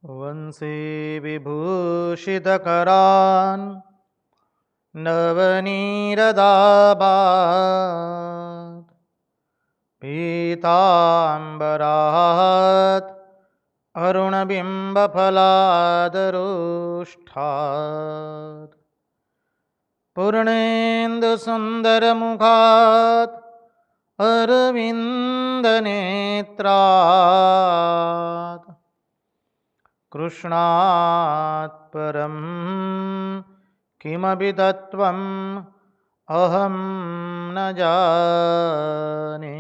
वंशी विभूषितकरान् नवनीरदाभात् पीताम्बरात् अरुणबिम्बफलादरोष्ठात् पूर्णेन्दुसुन्दरमुखात् अरविन्दनेत्रात् कृष्णात् परं किमपि तत्त्वम् अहं न जाने।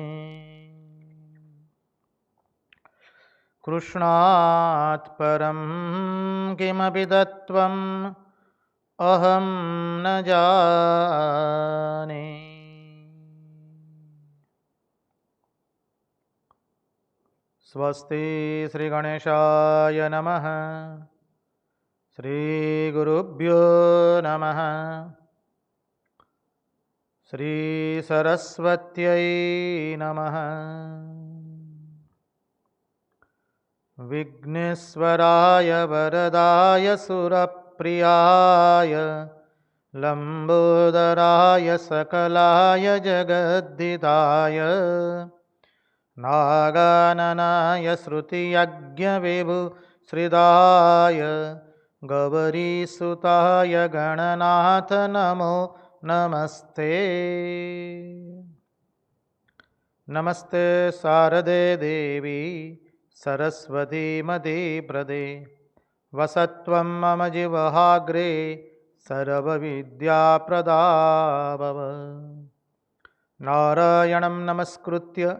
कृष्णात् परं किमपि तत्त्वम् अहं न जाने। स्वस्ति श्रीगणेशाय नमः। श्रीगुरुभ्यो नमः। श्रीसरस्वत्यै नमः। विघ्नेश्वराय वरदाय सुरप्रियाय लम्बोदराय सकलाय जगद्दिताय नागाननाय श्रुतियज्ञविभुश्रिताय गौरीसुताय गणनाथ नमो नमस्ते। नमस्ते शारदे देवी सरस्वती मदीप्रदे वसत्वं मम जिह्वाग्रे सर्वविद्याप्रदा भव। नारायणं नमस्कृत्य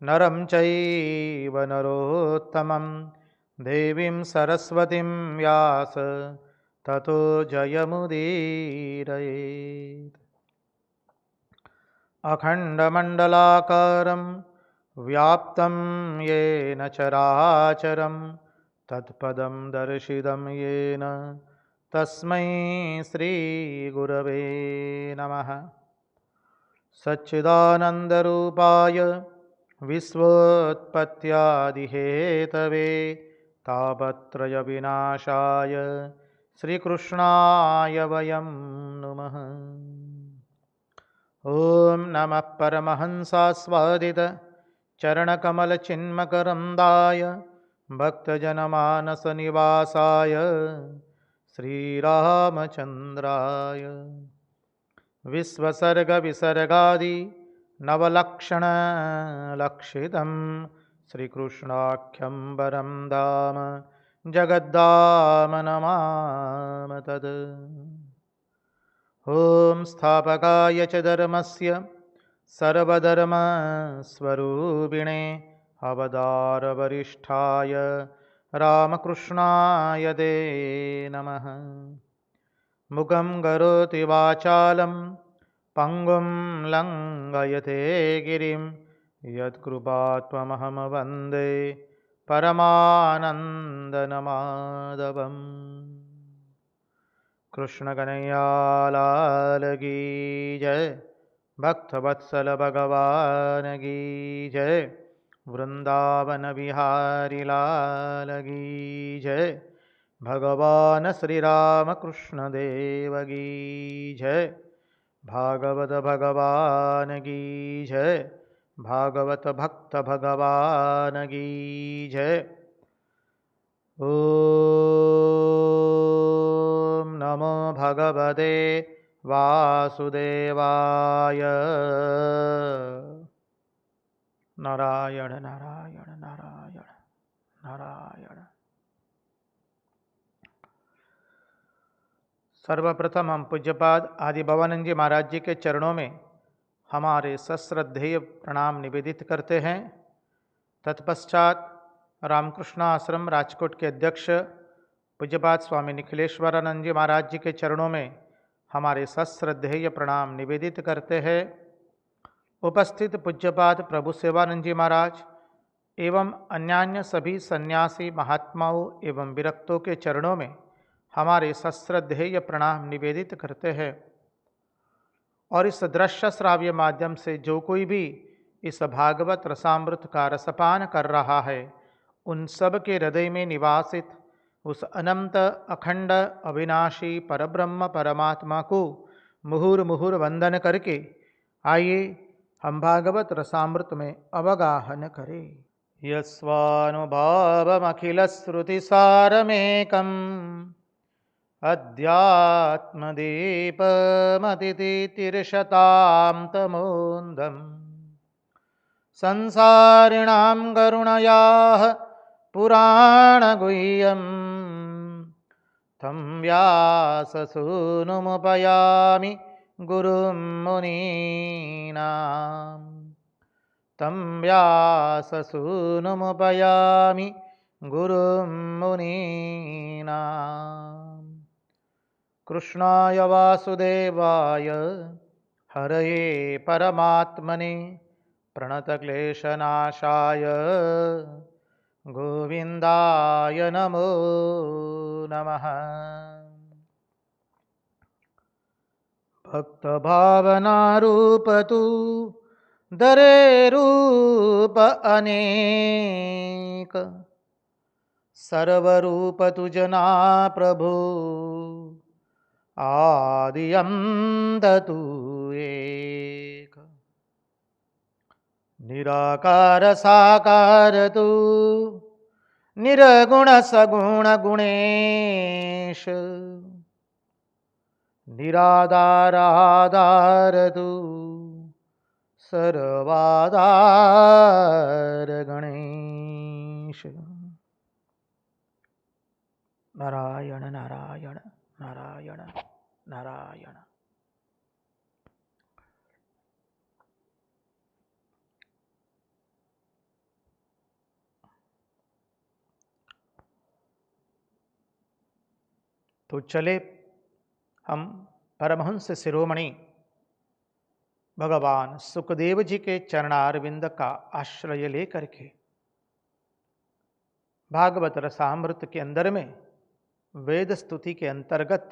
नरं चैव नरोत्तमं देवीं सरस्वतीं व्यास ततो जयमुदीरयेत्। अखण्डमण्डलाकारं व्याप्तं येन चराचरं तत्पदं दर्शितं येन तस्मै श्रीगुरवे नमः। सच्चिदानन्दरूपाय विश्वोत्पत्त्यादिहेतवे तापत्रयविनाशाय श्रीकृष्णाय वयं नुमः। ॐ नमः परमहंसास्वादित चरणकमलचिन्मकरन्दाय भक्तजनमानसनिवासाय श्रीरामचन्द्राय विश्वसर्गविसर्गादि नवलक्षणलक्षितं श्रीकृष्णाख्यं वरं धाम जगद्धाम नमामि तत्। ॐ स्थापकाय च धर्मस्य सर्वधर्मस्वरूपिणे अवतारवरिष्ठाय रामकृष्णाय ते नमः। मुखं करोति वाचालं पङ्गुं लङ्घयते गिरिं यत्कृपात्महं वन्दे परमानन्दमाधवम्। कृष्ण कन्हैया लाल की जय, भक्तवत्सल भगवान की जय, वृंदावन बिहारी लाल की जय, भगवान श्री राम कृष्ण देव की जय, भागवत भगवान की जय, भागवत भक्त भगवान की जय। ओम नमो भगवते वासुदेवाय। नारायण नारायण नारायण नारायण। सर्वप्रथम हम पूज्यपाद आदि भवानंद जी महाराज जी के चरणों में हमारे सश्रद्धेय प्रणाम निवेदित करते हैं। तत्पश्चात रामकृष्ण आश्रम राजकोट के अध्यक्ष पूज्यपाद स्वामी निखिलेश्वरानंद जी महाराज जी के चरणों में हमारे सश्रद्धेय प्रणाम निवेदित करते हैं। उपस्थित पूज्यपाद प्रभु सेवानंद जी महाराज एवं अन्यान्य सभी सन्यासी महात्माओं एवं विरक्तों के चरणों में हमारे सश्रद्धेय प्रणाम निवेदित करते हैं। और इस दृश्य श्राव्य माध्यम से जो कोई भी इस भागवत रसामृत का रसपान कर रहा है, उन सब के हृदय में निवासित उस अनंत अखंड अविनाशी परब्रह्म परमात्मा को मुहुर मुहुर वंदन करके आइए हम भागवत रसामृत में अवगाहन करें। यस्वानुभावमखिल श्रुतिसारमेकम् अध्यात्मदीपमतितीर्षतां तमोन्दम् संसारिणां करुणयाः पुराणगुह्यं तं व्याससूनुमुपयामि गुरुं मुनीनां तं व्याससूनुमुपयामि गुरुं मुनीनाम्। कृष्णाय वासुदेवाय हरये परमात्मने प्रणतक्लेशनाशाय गोविन्दाय नमो नमः। भक्तभावनारूपतु दरे रूप अनेक सर्वरूप तुजना प्रभु आदिअन्त तू एक। निराकार साकार तू निर्गुण सगुण गुणेश निराधार आधार तू सर्वाधार गणेश। नारायण नारायण नारायण नारायण। तो चले हम परमहंस शिरोमणि भगवान सुखदेव जी के चरणारविंद का आश्रय लेकर के भागवत रसामृत के अंदर में वेद स्तुति के अंतर्गत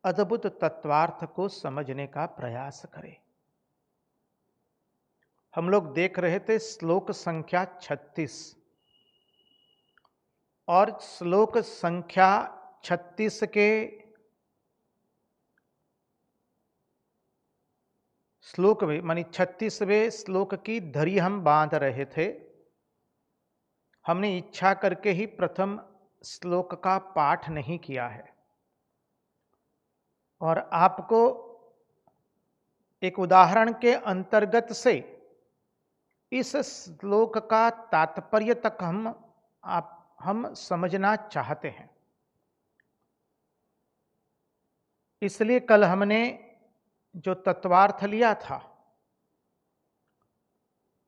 अद्भुत तत्वार्थ को समझने का प्रयास करें। हम लोग देख रहे थे श्लोक संख्या 36 और श्लोक संख्या 36 के श्लोक में मानी 36वें श्लोक की धरी हम बांध रहे थे। हमने इच्छा करके ही प्रथम श्लोक का पाठ नहीं किया है और आपको एक उदाहरण के अंतर्गत से इस श्लोक का तात्पर्य तक हम समझना चाहते हैं। इसलिए कल हमने जो तत्वार्थ लिया था,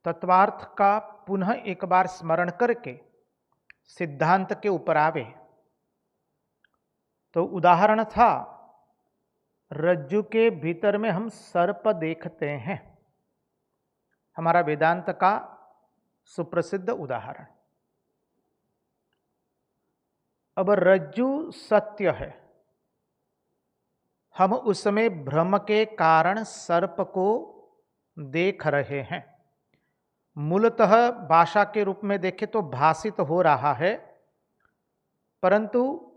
तत्वार्थ का पुनः एक बार स्मरण करके सिद्धांत के ऊपर आवे। तो उदाहरण था, रज्जु के भीतर में हम सर्प देखते हैं, हमारा वेदांत का सुप्रसिद्ध उदाहरण। अब रज्जु सत्य है, हम उसमें भ्रम के कारण सर्प को देख रहे हैं। मूलतः भाषा के रूप में देखें तो भासित हो रहा है, परंतु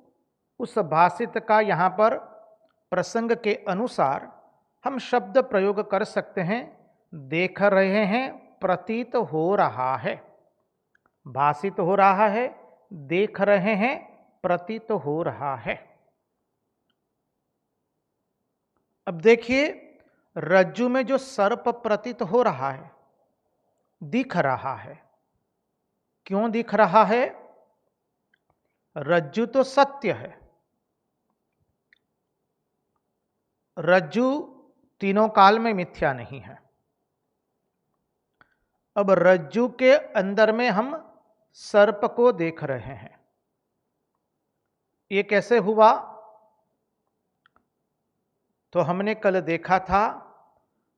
उस भासित का यहाँ पर प्रसंग के अनुसार हम शब्द प्रयोग कर सकते हैं। देख रहे हैं, प्रतीत हो रहा है। भासित हो रहा है, देख रहे हैं, प्रतीत हो रहा है। अब देखिए, रज्जु में जो सर्प प्रतीत हो रहा है, दिख रहा है, क्यों दिख रहा है? रज्जु तो सत्य है। रज्जु तीनों काल में मिथ्या नहीं है। अब रज्जु के अंदर में हम सर्प को देख रहे हैं। ये कैसे हुआ? तो हमने कल देखा था,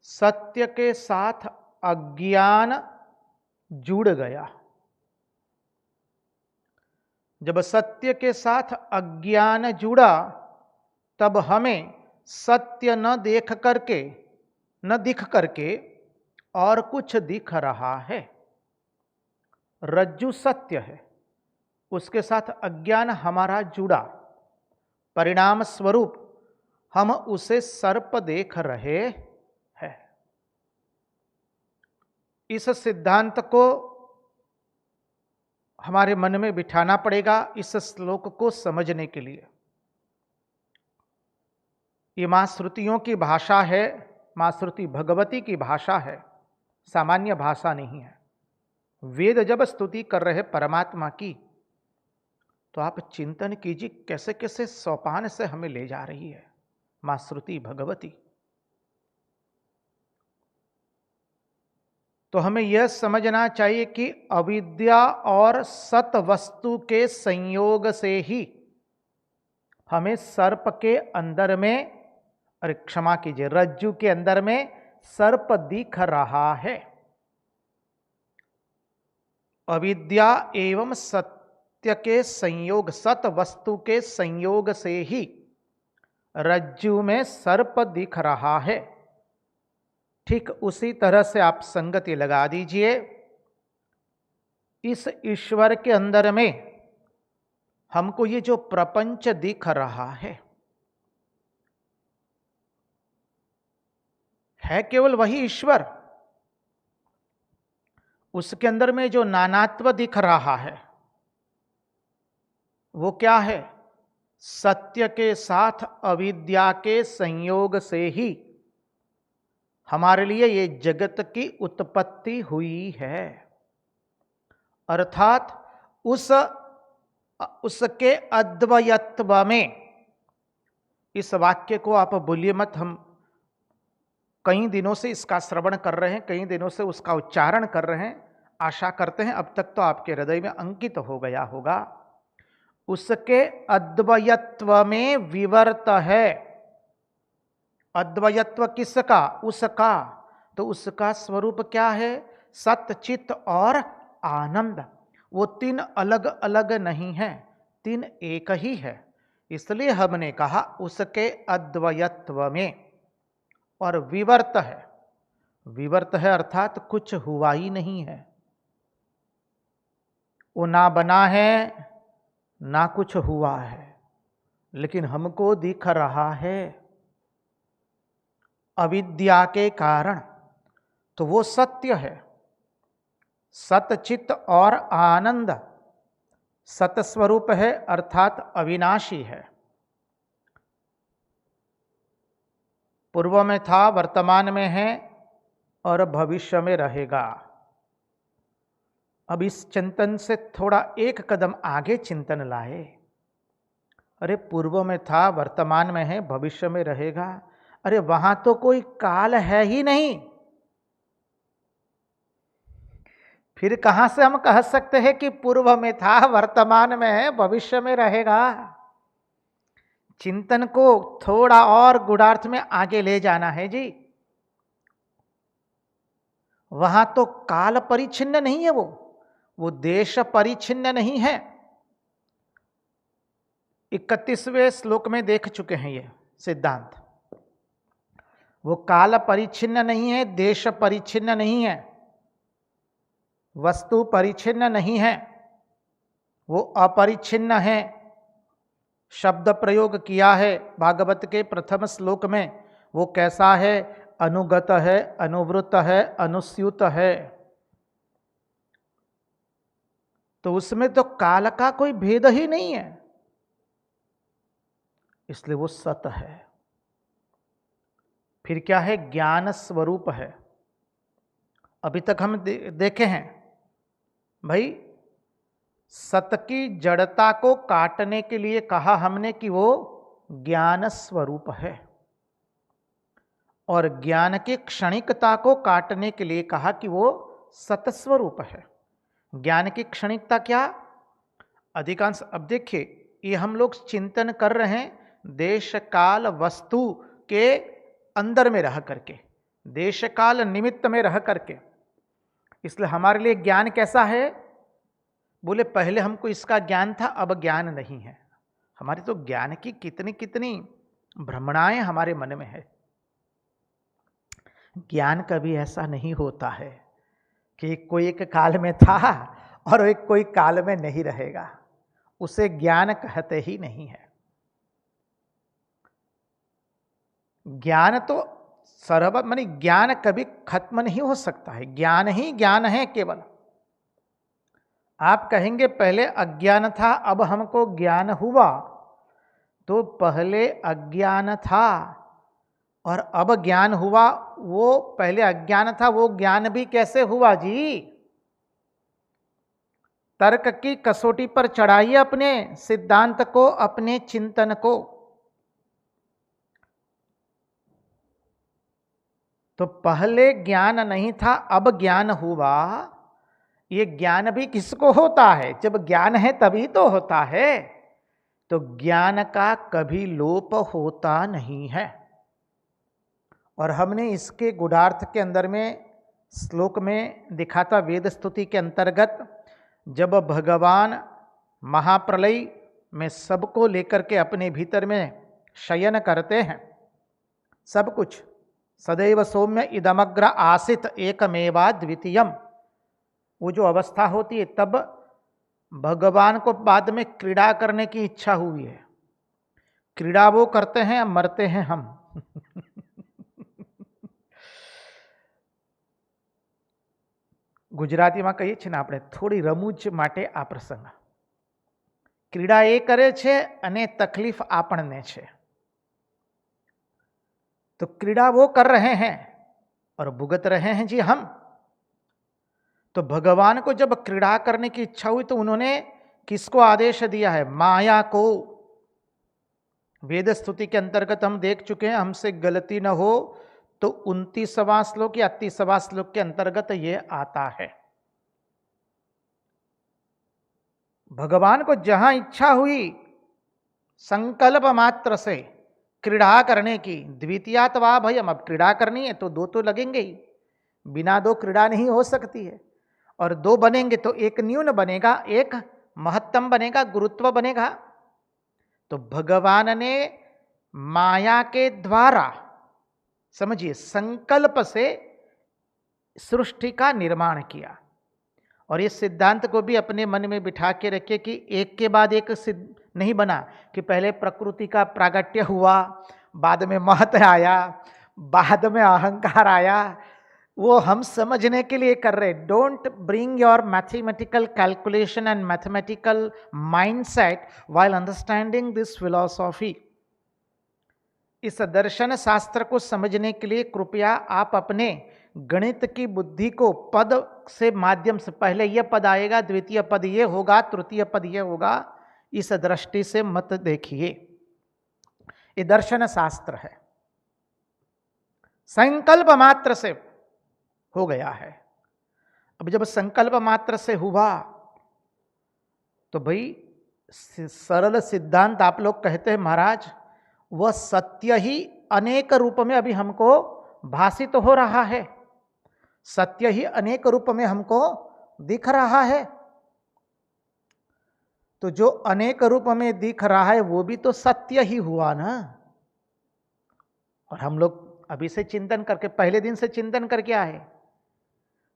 सत्य के साथ अज्ञान जुड़ गया। जब सत्य के साथ अज्ञान जुड़ा, तब हमें सत्य न देख करके, न दिख करके और कुछ दिख रहा है। रज्जु सत्य है, उसके साथ अज्ञान हमारा जुड़ा, परिणाम स्वरूप हम उसे सर्प देख रहे हैं। इस सिद्धांत को हमारे मन में बिठाना पड़ेगा इस श्लोक को समझने के लिए। ये मां श्रुतियों की भाषा है, मां श्रुति भगवती की भाषा है, सामान्य भाषा नहीं है। वेद जब स्तुति कर रहे परमात्मा की, तो आप चिंतन कीजिए कैसे कैसे सोपान से हमें ले जा रही है मां श्रुति भगवती। तो हमें यह समझना चाहिए कि अविद्या और सत वस्तु के संयोग से ही हमें सर्प के अंदर में, अरे क्षमा कीजिए, रज्जु के अंदर में सर्प दिख रहा है। अविद्या एवं सत्य के संयोग, सत वस्तु के संयोग से ही रज्जु में सर्प दिख रहा है। ठीक उसी तरह से आप संगति लगा दीजिए, इस ईश्वर के अंदर में हमको ये जो प्रपंच दिख रहा है केवल वही ईश्वर। उसके अंदर में जो नानात्व दिख रहा है वो क्या है? सत्य के साथ अविद्या के संयोग से ही हमारे लिए ये जगत की उत्पत्ति हुई है। अर्थात उसके अद्वयत्व में, इस वाक्य को आप भूलिए मत, हम कई दिनों से इसका श्रवण कर रहे हैं, कई दिनों से उसका उच्चारण कर रहे हैं। आशा करते हैं अब तक तो आपके हृदय में अंकित हो गया होगा। उसके अद्वयत्व में विवर्त है। अद्वयत्व किसका? उसका। तो उसका स्वरूप क्या है? सत, चित और आनंद। वो तीन अलग अलग नहीं है, तीन एक ही है। इसलिए हमने कहा उसके अद्वयत्व में। और विवर्त है, विवर्त है अर्थात कुछ हुआ ही नहीं है। वो ना बना है ना कुछ हुआ है, लेकिन हमको दिख रहा है अविद्या के कारण। तो वो सत्य है, सतचित और आनंद सत स्वरूप है अर्थात अविनाशी है। पूर्व में था, वर्तमान में है और भविष्य में रहेगा। अब इस चिंतन से थोड़ा एक कदम आगे चिंतन लाए। अरे पूर्व में था, वर्तमान में है, भविष्य में रहेगा। अरे वहां तो कोई काल है ही नहीं, फिर कहां से हम कह सकते हैं कि पूर्व में था, वर्तमान में है, भविष्य में रहेगा? चिंतन को थोड़ा और गूढ़ार्थ में आगे ले जाना है जी। वहां तो काल परिच्छिन्न नहीं है, वो देश परिच्छिन्न नहीं है। 31वें श्लोक में देख चुके हैं ये सिद्धांत। वो काल परिच्छिन्न नहीं है, देश परिच्छिन्न नहीं है, वस्तु परिच्छिन्न नहीं है, वो अपरिच्छिन्न है। शब्द प्रयोग किया है भागवत के प्रथम श्लोक में। वो कैसा है? अनुगत है, अनुवृत्त है, अनुस्यूत है। तो उसमें तो काल का कोई भेद ही नहीं है, इसलिए वो सत है। फिर क्या है? ज्ञान स्वरूप है। अभी तक हम देखे हैं भाई, सत की जड़ता को काटने के लिए कहा हमने कि वो ज्ञान स्वरूप है, और ज्ञान की क्षणिकता को काटने के लिए कहा कि वो सत स्वरूप है। ज्ञान की क्षणिकता क्या? अधिकांश, अब देखिए, ये हम लोग चिंतन कर रहे हैं देश काल वस्तु के अंदर में रह करके, देश काल निमित्त में रह करके। इसलिए हमारे लिए ज्ञान कैसा है? बोले पहले हमको इसका ज्ञान था, अब ज्ञान नहीं है। हमारी तो ज्ञान की कितनी कितनी भ्रमणाएं हमारे मन में है। ज्ञान कभी ऐसा नहीं होता है कि कोई एक काल में था और एक कोई काल में नहीं रहेगा। उसे ज्ञान कहते ही नहीं है। ज्ञान तो सर्व माने ज्ञान कभी खत्म नहीं हो सकता है, ज्ञान ही ज्ञान है केवल। आप कहेंगे पहले अज्ञान था अब हमको ज्ञान हुआ, तो पहले अज्ञान था और अब ज्ञान हुआ, वो पहले अज्ञान था वो ज्ञान भी कैसे हुआ जी? तर्क की कसौटी पर चढ़ाइए अपने सिद्धांत को, अपने चिंतन को। तो पहले ज्ञान नहीं था अब ज्ञान हुआ, ये ज्ञान भी किसको होता है? जब ज्ञान है तभी तो होता है। तो ज्ञान का कभी लोप होता नहीं है। और हमने इसके गुणार्थ के अंदर में श्लोक में दिखा था, वेद स्तुति के अंतर्गत, जब भगवान महाप्रलय में सबको लेकर के अपने भीतर में शयन करते हैं, सब कुछ सदैव सौम्य इदमग्र आसित एकमेवा द्वितीयम, वो जो अवस्था होती है तब भगवान को बाद में क्रीड़ा करने की इच्छा हुई है। क्रीड़ा वो करते हैं, मरते हैं हम। ગુજરાતીમાં કહીએ છીએ ને આપણે, થોડી રમૂજ માટે આ પ્રસંગ। ક્રીડા એ કરે છે અને તકલીફ આપણને છે। तो क्रीड़ा वो कर रहे हैं और भुगत रहे हैं जी हम। तो भगवान को जब क्रीड़ा करने की इच्छा हुई तो उन्होंने किसको आदेश दिया है? माया को। वेद स्तुति के अंतर्गत हम देख चुके हैं, हमसे गलती न हो तो 29वां श्लोक या 30वां श्लोक के अंतर्गत यह आता है। भगवान को जहां इच्छा हुई संकल्प मात्र से क्रीड़ा करने की, द्वितीयात्वा भयम, अब क्रीड़ा करनी है तो दो तो लगेंगे ही, बिना दो क्रीड़ा नहीं हो सकती है। और दो बनेंगे तो एक न्यून बनेगा, एक महत्तम बनेगा, गुरुत्व बनेगा। तो भगवान ने माया के द्वारा, समझिए, संकल्प से सृष्टि का निर्माण किया। और इस सिद्धांत को भी अपने मन में बिठा के रखिए कि एक के बाद एक सिद्ध नहीं बना, कि पहले प्रकृति का प्रागट्य हुआ, बाद में महत आया, बाद में अहंकार आया। वो हम समझने के लिए कर रहे। Don't bring your mathematical calculation and mathematical mindset while understanding this philosophy. इस दर्शन शास्त्र को समझने के लिए कृपया आप अपने गणित की बुद्धि को पद से माध्यम से, पहले यह पद आएगा, द्वितीय पद ये होगा, तृतीय पद ये होगा, इस दृष्टि से मत देखिए। ये दर्शन शास्त्र है, संकल्प मात्र से हो गया है। अब जब संकल्प मात्र से हुआ तो भाई सरल सिद्धांत आप लोग कहते हैं महाराज, वह सत्य ही अनेक रूप में अभी हमको भासित हो रहा है, सत्य ही अनेक रूप में हमको दिख रहा है। तो जो अनेक रूप में दिख रहा है वो भी तो सत्य ही हुआ ना। और हम लोग अभी से चिंतन करके, पहले दिन से चिंतन करके आए,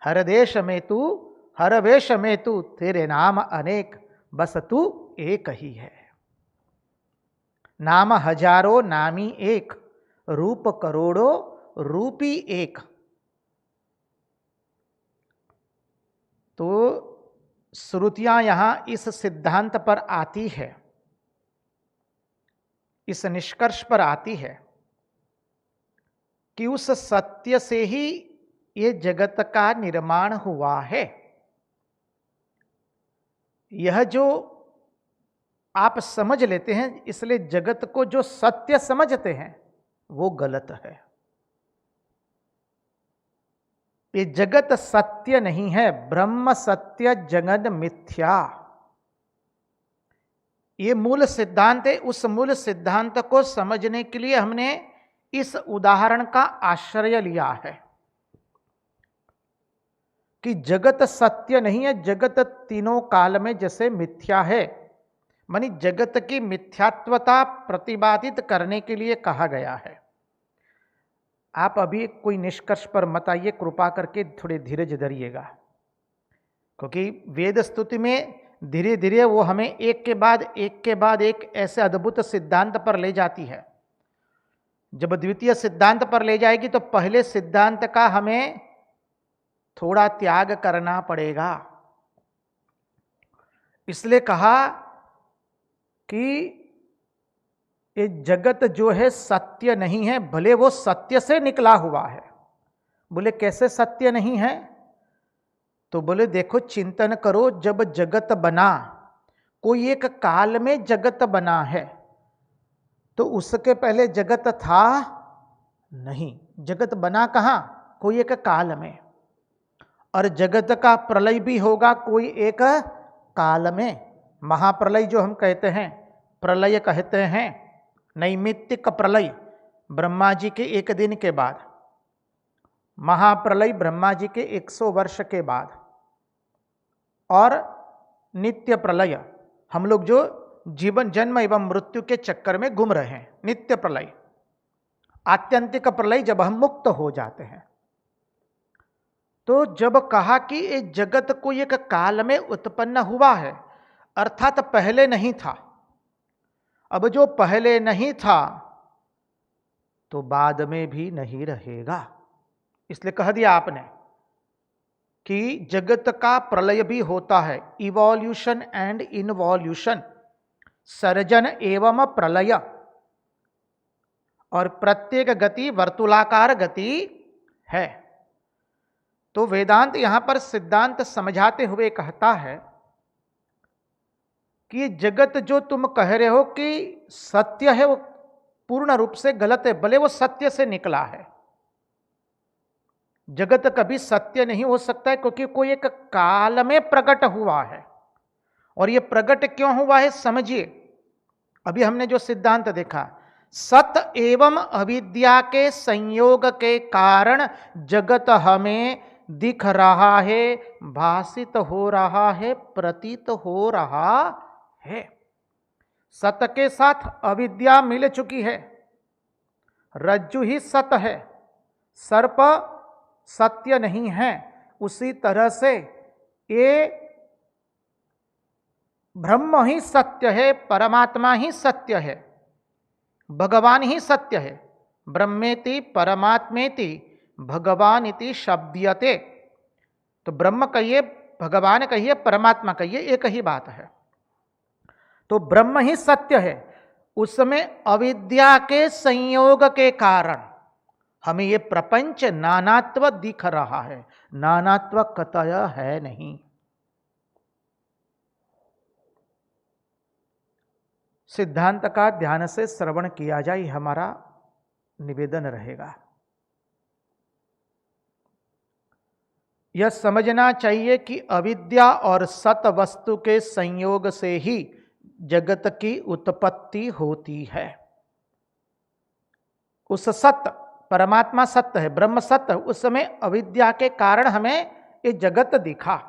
हर देश में तू, हर वेश में तू, तेरे नाम अनेक, बस तू एक ही है। नाम हजारों नामी एक, रूप करोड़ों रूपी एक। तो श्रुतियां यहां इस सिद्धांत पर आती है, इस निष्कर्ष पर आती है कि उस सत्य से ही ये जगत का निर्माण हुआ है। यह जो आप समझ लेते हैं, इसलिए जगत को जो सत्य समझते हैं वो गलत है। ये जगत सत्य नहीं है, ब्रह्म सत्य जगत मिथ्या, ये मूल सिद्धांत है। उस मूल सिद्धांत को समझने के लिए हमने इस उदाहरण का आश्रय लिया है कि जगत सत्य नहीं है, जगत तीनों काल में जैसे मिथ्या है। मानी जगत की मिथ्यात्वता प्रतिपादित करने के लिए कहा गया है। आप अभी कोई निष्कर्ष पर मत आइए, कृपा करके थोड़े धीरज धरिएगा, क्योंकि वेद स्तुति में धीरे धीरे वो हमें एक के बाद एक ऐसे अद्भुत सिद्धांत पर ले जाती है। जब द्वितीय सिद्धांत पर ले जाएगी तो पहले सिद्धांत का हमें थोड़ा त्याग करना पड़ेगा। इसलिए कहा कि ये जगत जो है सत्य नहीं है, भले वो सत्य से निकला हुआ है। बोले कैसे सत्य नहीं है? तो बोले देखो चिंतन करो, जब जगत बना, कोई एक काल में जगत बना है, तो उसके पहले जगत था नहीं। जगत बना कहां? कोई एक काल में। और जगत का प्रलय भी होगा कोई एक काल में। महाप्रलय जो हम कहते हैं, प्रलय कहते हैं, नैमित्तिक प्रलय ब्रह्मा जी के एक दिन के बाद, महाप्रलय ब्रह्मा जी के 100 वर्ष के बाद, और नित्य प्रलय हम लोग जो जीवन जन्म एवं मृत्यु के चक्कर में घूम रहे हैं, नित्य प्रलय, आत्यंतिक प्रलय जब हम मुक्त हो जाते हैं। तो जब कहा कि ये जगत को एक काल में उत्पन्न हुआ है, अर्थात पहले नहीं था। अब जो पहले नहीं था तो बाद में भी नहीं रहेगा। इसलिए कह दिया आपने कि जगत का प्रलय भी होता है, इवोल्यूशन एंड इनवोल्यूशन, सर्जन एवं प्रलय, और प्रत्येक गति वर्तुलाकार गति है। तो वेदांत यहां पर सिद्धांत समझाते हुए कहता है कि जगत जो तुम कह रहे हो कि सत्य है, वो पूर्ण रूप से गलत है। भले वो सत्य से निकला है, जगत कभी सत्य नहीं हो सकता है, क्योंकि कोई एक काल में प्रकट हुआ है। और ये प्रकट क्यों हुआ है समझिए। अभी हमने जो सिद्धांत देखा, सत एवं अविद्या के संयोग के कारण जगत हमें दिख रहा है, भाषित हो रहा है, प्रतीत हो रहा है। सत के साथ अविद्या मिल चुकी है। रज्जु ही सत है, सर्प सत्य नहीं है। उसी तरह से ये ब्रह्म ही सत्य है, परमात्मा ही सत्य है, भगवान ही सत्य है। ब्रह्मेति परमात्मेति भगवान इति शब्दयते। तो ब्रह्म कहिए, भगवान कहिए, परमात्मा कहिए, एक ही बात है। तो ब्रह्म ही सत्य है, उसमें अविद्या के संयोग के कारण हमें ये प्रपंच नानात्व दिख रहा है। नानात्व कतय है नहीं। सिद्धांत का ध्यान से श्रवण किया जाए, हमारा निवेदन रहेगा। यह समझना चाहिए कि अविद्या और सत वस्तु के संयोग से ही जगत की उत्पत्ति होती है। उस सत्य, परमात्मा सत्य है, ब्रह्म सत्य, उस समय अविद्या के कारण हमें ये जगत दिखा।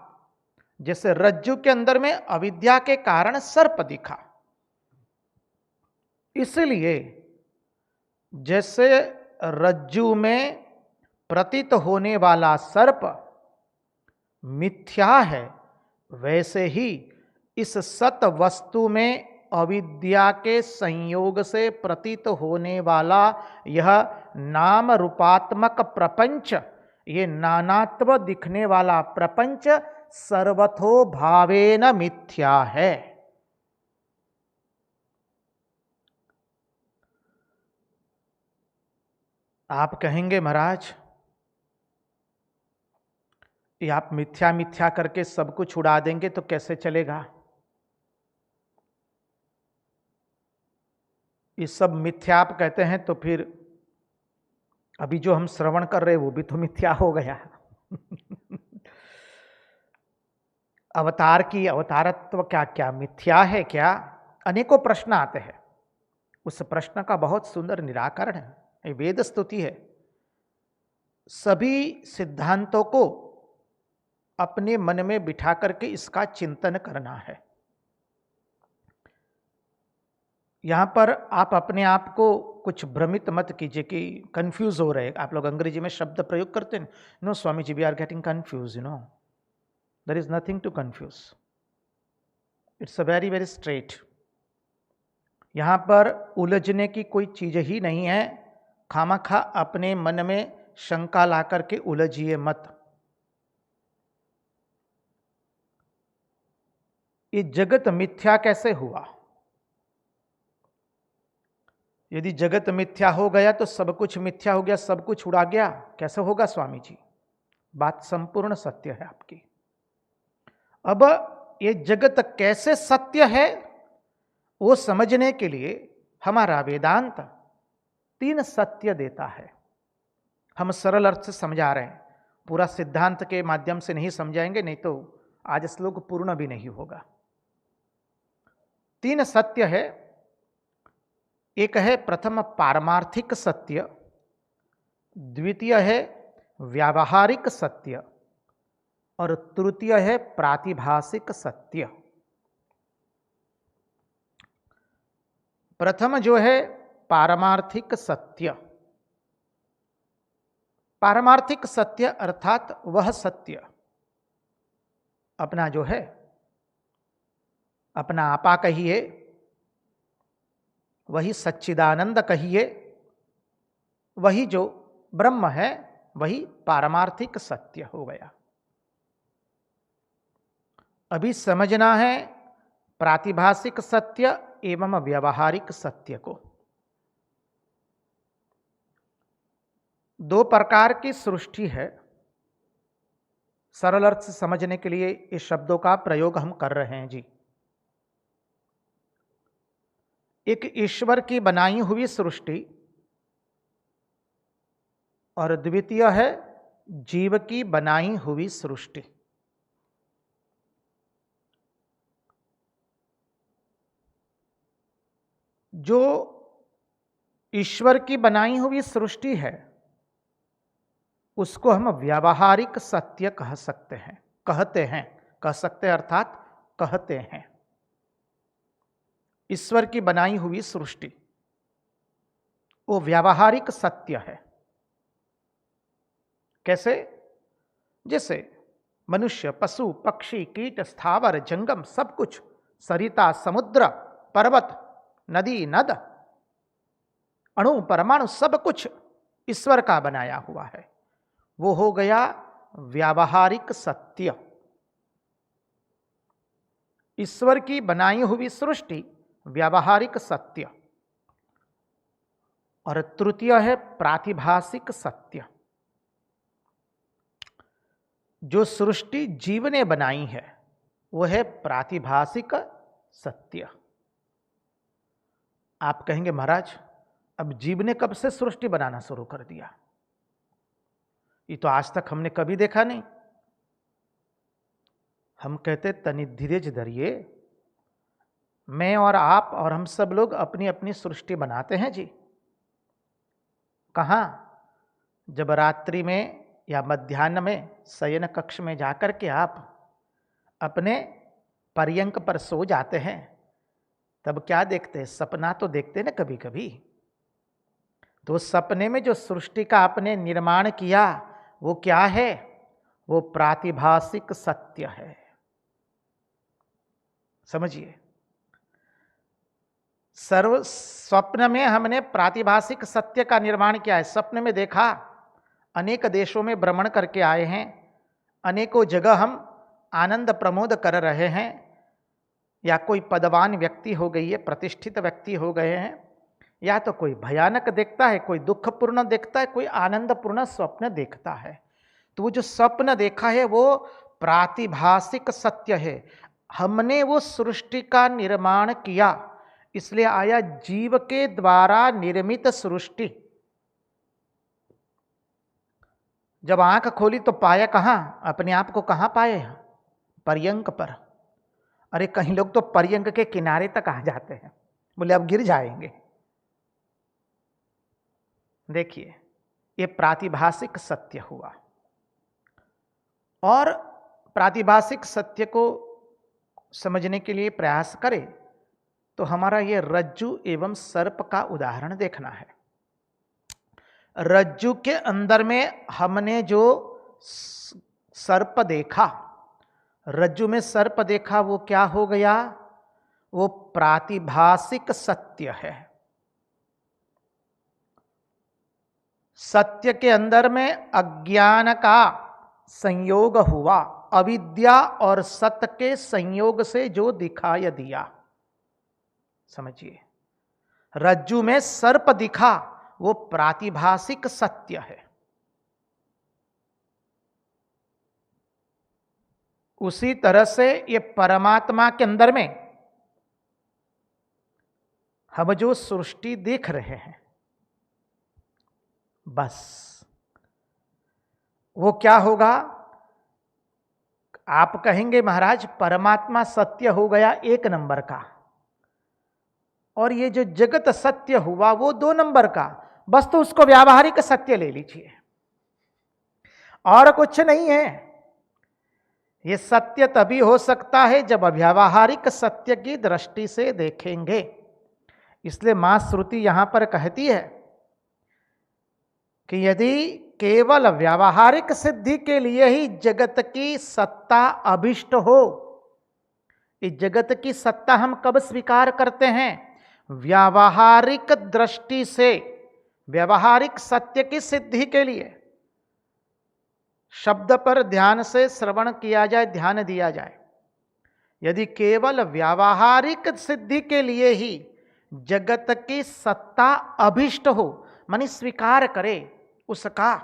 जैसे रज्जु के अंदर में अविद्या के कारण सर्प दिखा। इसलिए जैसे रज्जु में प्रतीत होने वाला सर्प मिथ्या है, वैसे ही इस सत वस्तु में अविद्या के संयोग से प्रतीत होने वाला यह नाम रूपात्मक प्रपंच, ये नानात्व दिखने वाला प्रपंच सर्वतो भावेन मिथ्या है। आप कहेंगे महाराज, ये आप मिथ्या मिथ्या करके सब कुछ उड़ा देंगे तो कैसे चलेगा? ये सब मिथ्या आप कहते हैं तो फिर अभी जो हम श्रवण कर रहे हैं वो भी तो मिथ्या हो गया। अवतार की अवतारत्व क्या क्या मिथ्या है क्या? अनेकों प्रश्न आते हैं। उस प्रश्न का बहुत सुंदर निराकरण है, ये वेद स्तुति है। सभी सिद्धांतों को अपने मन में बिठा करके इसका चिंतन करना है। यहां पर आप अपने आप को कुछ भ्रमित मत कीजिए कि कंफ्यूज हो रहे। आप लोग अंग्रेजी में शब्द प्रयोग करते हैं, no Swami ji we are getting confuse, there is nothing to confuse. It's a very very straight. यहाँ पर उलझने की कोई चीज ही नहीं है। खामखा अपने मन में शंका ला करके उलझिए मत। ये जगत मिथ्या कैसे हुआ? यदि जगत मिथ्या हो गया तो सब कुछ मिथ्या हो गया, सब कुछ उड़ा गया, कैसे होगा स्वामी जी? बात संपूर्ण सत्य है आपकी। अब ये जगत कैसे सत्य है वो समझने के लिए हमारा वेदांत 3 सत्य देता है। हम सरल अर्थ से समझा रहे हैं, पूरा सिद्धांत के माध्यम से नहीं समझाएंगे, नहीं तो आज श्लोक पूर्ण भी नहीं होगा। 3 सत्य है। एक है प्रथम पारमार्थिक सत्य, द्वितीय है व्यावहारिक सत्य और तृतीय है प्रातिभासिक सत्य। प्रथम जो है पारमार्थिक सत्य। पारमार्थिक सत्य अर्थात वह सत्य अपना जो है, अपना आपा कहिए, वही सच्चिदानंद कहिए, वही जो ब्रह्म है, वही पारमार्थिक सत्य हो गया। अभी समझना है प्रातिभासिक सत्य एवं व्यवहारिक सत्य को। 2 प्रकार की सृष्टि है। सरल अर्थ से समझने के लिए इस शब्दों का प्रयोग हम कर रहे हैं जी। एक ईश्वर की बनाई हुई सृष्टि और द्वितीय है जीव की बनाई हुई सृष्टि। जो ईश्वर की बनाई हुई सृष्टि है उसको हम व्यावहारिक सत्य कह सकते हैं, कह सकते हैं अर्थात कहते हैं। ईश्वर की बनाई हुई सृष्टि वो व्यावहारिक सत्य है। कैसे? जैसे मनुष्य, पशु, पक्षी, कीट, स्थावर, जंगम सब कुछ, सरिता, समुद्र, पर्वत, नदी, नद, अणु, परमाणु सब कुछ ईश्वर का बनाया हुआ है। वो हो गया व्यावहारिक सत्य। ईश्वर की बनाई हुई सृष्टि व्यावहारिक सत्य। और तृतीय है प्रातिभासिक सत्य। जो सृष्टि जीव ने बनाई है वो है प्रातिभासिक सत्य। आप कहेंगे महाराज अब जीव ने कब से सृष्टि बनाना शुरू कर दिया? ये तो आज तक हमने कभी देखा नहीं। हम कहते तनि धीरज धरिए, मैं और आप और हम सब लोग अपनी अपनी सृष्टि बनाते हैं जी। कहाँ? जब रात्रि में या मध्याह्न में शयन कक्ष में जाकर के आप अपने पर्यंक पर सो जाते हैं, तब क्या देखते हैं? सपना तो देखते ना कभी कभी। तो सपने में जो सृष्टि का आपने निर्माण किया वो क्या है? वो प्रातिभासिक सत्य है। समझिए, सर्व स्वप्न में हमने प्रातिभासिक सत्य का निर्माण किया है। स्वप्न में देखा, अनेक देशों में भ्रमण करके आए हैं, अनेकों जगह हम आनंद प्रमोद कर रहे हैं, या कोई पदवान व्यक्ति हो गई है, प्रतिष्ठित व्यक्ति हो गए हैं, या तो कोई भयानक देखता है, कोई दुखपूर्ण देखता है, कोई आनंदपूर्ण स्वप्न देखता है। तो वो जो स्वप्न देखा है वो प्रातिभासिक सत्य है। हमने वो सृष्टि का निर्माण किया, इसलिए आया जीव के द्वारा निर्मित सृष्टि। जब आंख खोली तो पाया कहां? अपने आप को कहां पाए? पर्यंक पर। अरे कहीं लोग तो पर्यंक के किनारे तक आ जाते हैं, बोले अब गिर जाएंगे। देखिए, ये प्रातिभासिक सत्य हुआ। और प्रातिभासिक सत्य को समझने के लिए प्रयास करें तो हमारा ये रज्जु एवं सर्प का उदाहरण देखना है। रज्जु के अंदर में हमने जो सर्प देखा, रज्जु में सर्प देखा, वो क्या हो गया? वो प्रातिभासिक सत्य है। सत्य के अंदर में अज्ञान का संयोग हुआ, अविद्या और सत्य के संयोग से जो दिखाई दिया, समझिए, रज्जु में सर्प दिखा, वो प्रातिभासिक सत्य है। उसी तरह से ये परमात्मा के अंदर में हम जो सृष्टि देख रहे हैं, बस वो क्या होगा? आप कहेंगे महाराज परमात्मा सत्य हो गया 1 नंबर का, और ये जो जगत सत्य हुआ वो 2 नंबर का। बस तो उसको व्यावहारिक सत्य ले लीजिए, और कुछ नहीं है। ये सत्य तभी हो सकता है जब व्यावहारिक सत्य की दृष्टि से देखेंगे। इसलिए मां श्रुति यहां पर कहती है कि यदि केवल व्यावहारिक सिद्धि के लिए ही जगत की सत्ता अभिष्ट हो, इस जगत की सत्ता हम कब स्वीकार करते हैं? व्यावहारिक दृष्टि से, व्यावहारिक सत्य की सिद्धि के लिए शब्द पर ध्यान से श्रवण किया जाए, ध्यान दिया जाए। यदि केवल व्यावहारिक सिद्धि के लिए ही जगत की सत्ता अभिष्ट हो, मानी स्वीकार करे, उसका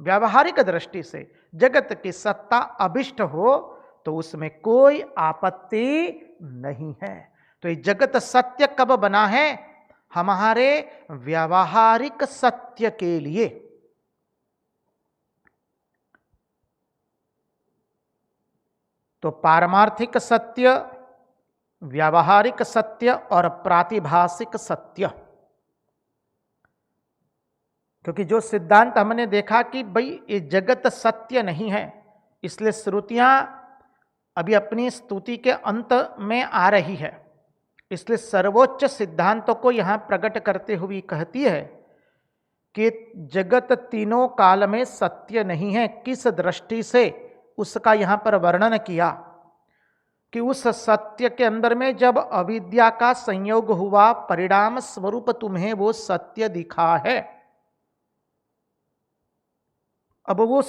व्यावहारिक दृष्टि से जगत की सत्ता अभिष्ट हो, तो उसमें कोई आपत्ति नहीं है। तो ये जगत सत्य कब बना है? हमारे व्यावहारिक सत्य के लिए। तो पारमार्थिक सत्य, व्यावहारिक सत्य और प्रातिभासिक सत्य। क्योंकि जो सिद्धांत हमने देखा कि भाई ये जगत सत्य नहीं है, इसलिए श्रुतियां अभी अपनी स्तुति के अंत में आ रही है। इसलिए सर्वोच्च सिद्धांतों को यहां प्रकट करते हुए कहती है कि जगत तीनों काल में सत्य नहीं है। किस दृष्टि से उसका यहां पर वर्णन किया कि उस सत्य के अंदर में जब अविद्या का संयोग हुआ, परिणाम स्वरूप तुम्हें वो सत्य दिखा है। अब वो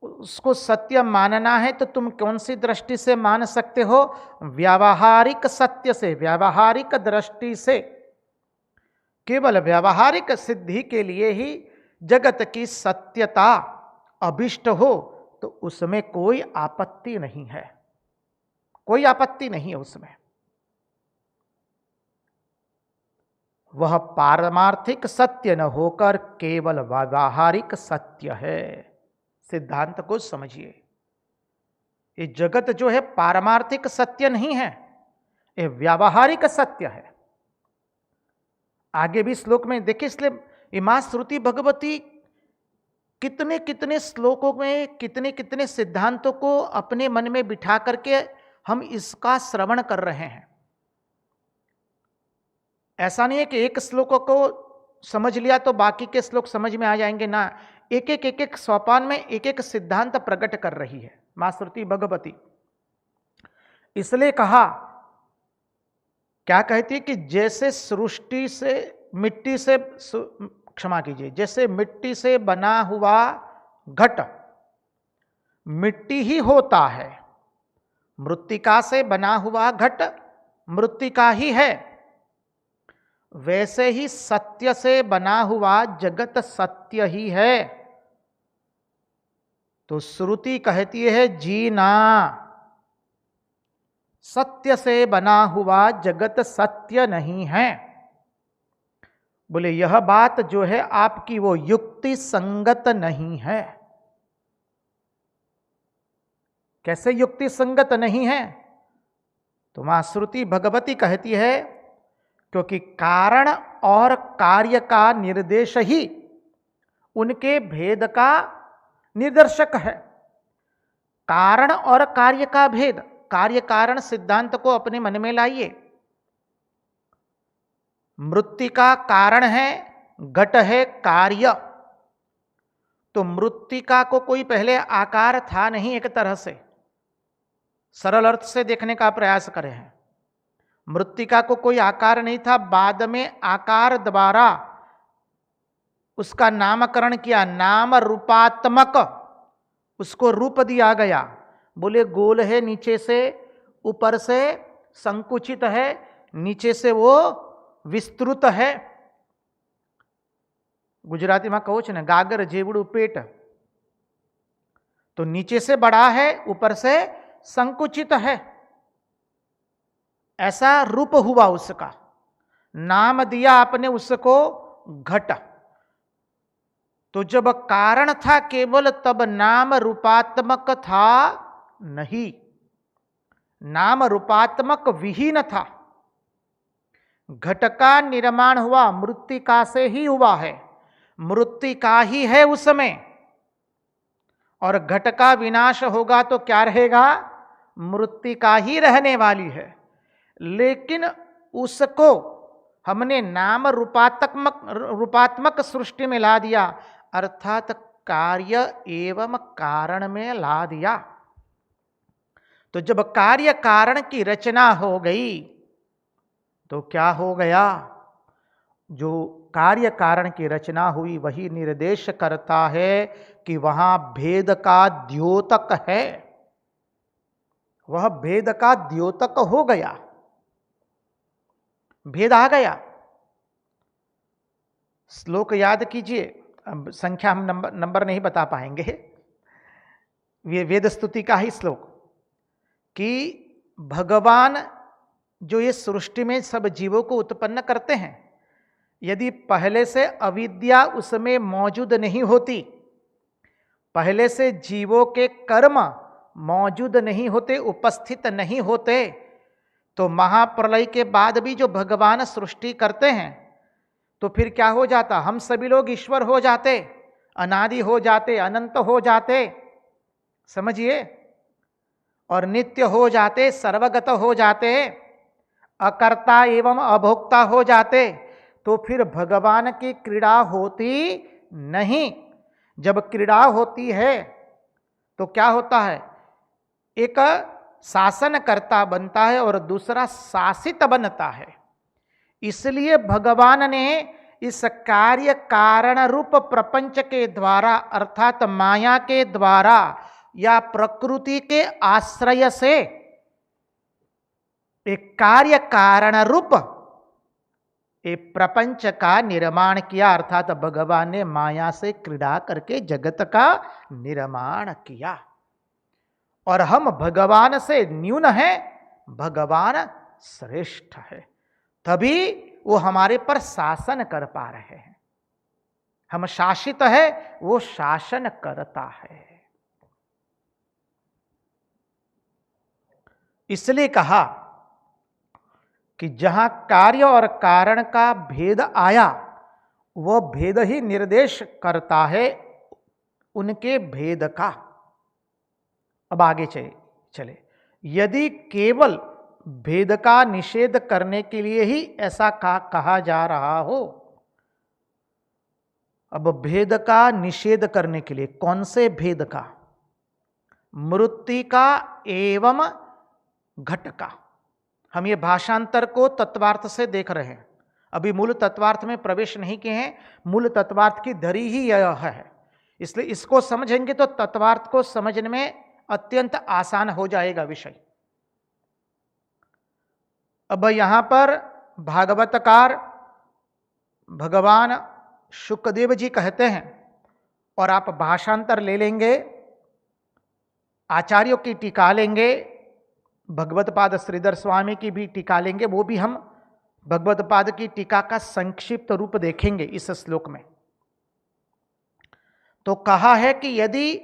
उसको सत्य मानना है तो तुम कौन सी दृष्टि से मान सकते हो? व्यावहारिक सत्य से, व्यावहारिक दृष्टि से। केवल व्यावहारिक सिद्धि के लिए ही जगत की सत्यता अभिष्ट हो तो उसमें कोई आपत्ति नहीं है, कोई आपत्ति नहीं है उसमें। वह पारमार्थिक सत्य न होकर केवल व्यावहारिक सत्य है। सिद्धांत को समझिए, ये जगत जो है पारमार्थिक सत्य नहीं है, ये व्यावहारिक सत्य है। आगे भी श्लोक में देखिए, इसलिए मां श्रुति भगवती कितने कितने श्लोकों में कितने कितने सिद्धांतों को अपने मन में बिठा करके हम इसका श्रवण कर रहे हैं। ऐसा नहीं है कि एक श्लोकों को समझ लिया तो बाकी के श्लोक समझ में आ जाएंगे ना। एक एक सोपान में एक एक सिद्धांत प्रकट कर रही है मां श्रुति भगवती। इसलिए कहा, क्या कहती है कि जैसे सृष्टि से मिट्टी से, क्षमा कीजिए, जैसे मिट्टी से बना हुआ घट मिट्टी ही होता है, मृत्तिका से बना हुआ घट मृत्तिका ही है, वैसे ही सत्य से बना हुआ जगत सत्य ही है। तो श्रुति कहती है जी ना, सत्य से बना हुआ जगत सत्य नहीं है। बोले यह बात जो है आपकी वो युक्ति संगत नहीं है। कैसे युक्ति संगत नहीं है? तो मां श्रुति भगवती कहती है क्योंकि कारण और कार्य का निर्देश ही उनके भेद का निदर्शक है। कारण और कार्य का भेद, कार्य कारण सिद्धांत को अपने मन में लाइए। मृत्तिका कारण है, घट है कार्य। तो मृत्तिका को कोई पहले आकार था नहीं, एक तरह से सरल अर्थ से देखने का प्रयास करें हैं। मृत्तिका को कोई आकार नहीं था, बाद में आकार द्वारा उसका नामकरण किया, नाम रूपात्मक उसको रूप दिया गया। बोले गोल है नीचे से, ऊपर से संकुचित है, नीचे से वो विस्तृत है। गुजराती में कहो ना, गागर जेवड़ू पेट, तो नीचे से बड़ा है, ऊपर से संकुचित है, ऐसा रूप हुआ उसका। नाम दिया आपने उसको घट। तो जब कारण था केवल तब नाम रूपात्मक था नहीं, नाम रूपात्मक विहीन था। घट का निर्माण हुआ मृत्तिका से ही हुआ है, मृत्तिका ही है उसमें, और घट का विनाश होगा तो क्या रहेगा? मृत्तिका ही रहने वाली है। लेकिन उसको हमने नाम रूपात्मक सृष्टि में ला दिया, अर्थात कार्य एवं कारण में ला दिया। तो जब कार्य कारण की रचना हो गई तो क्या हो गया? जो कार्य कारण की रचना हुई वही निर्देश करता है कि वहां भेद का द्योतक है, वह भेद का द्योतक हो गया, भेद आ गया। श्लोक याद कीजिए, अब संख्या हम नंबर नहीं बता पाएंगे, वेद स्तुति का ही श्लोक, कि भगवान जो ये सृष्टि में सब जीवों को उत्पन्न करते हैं, यदि पहले से अविद्या उसमें मौजूद नहीं होती, पहले से जीवों के कर्म मौजूद नहीं होते, उपस्थित नहीं होते, तो महाप्रलय के बाद भी जो भगवान सृष्टि करते हैं तो फिर क्या हो जाता? हम सभी लोग ईश्वर हो जाते, अनादि हो जाते, अनंत हो जाते, समझिए, और नित्य हो जाते, सर्वगत हो जाते, अकर्ता एवं अभोक्ता हो जाते, तो फिर भगवान की क्रीड़ा होती नहीं। जब क्रीड़ा होती है तो क्या होता है? एक शासनकर्ता बनता है और दूसरा शासित बनता है। इसलिए भगवान ने इस कार्य कारण रूप प्रपंच के द्वारा, अर्थात माया के द्वारा या प्रकृति के आश्रय से एक कार्य कारण रूप एक प्रपंच का निर्माण किया, अर्थात भगवान ने माया से क्रीड़ा करके जगत का निर्माण किया। और हम भगवान से न्यून हैं, भगवान श्रेष्ठ है, तभी वो हमारे पर शासन कर पा रहे हैं। हम शासित है, वो शासन करता है। इसलिए कहा कि जहां कार्य और कारण का भेद आया, वह भेद ही निर्देश करता है उनके भेद का। अब आगे चले, यदि केवल भेद का निषेध करने के लिए ही ऐसा कहा जा रहा हो, अब भेद का निषेध करने के लिए कौन से भेद का? मृत्तिका एवं घट का। हम ये भाषांतर को तत्वार्थ से देख रहे हैं, अभी मूल तत्वार्थ में प्रवेश नहीं किए हैं। मूल तत्वार्थ की धरी ही यह है, इसलिए इसको समझेंगे तो तत्वार्थ को समझने में अत्यंत आसान हो जाएगा विषय। अब यहां पर भागवतकार भगवान शुकदेव जी कहते हैं, और आप भाषांतर ले लेंगे, आचार्यों की टीका लेंगे, भगवतपाद श्रीधर स्वामी की भी टीका लेंगे, वो भी हम भगवतपाद की टीका का संक्षिप्त रूप देखेंगे इस श्लोक में। तो कहा है कि यदि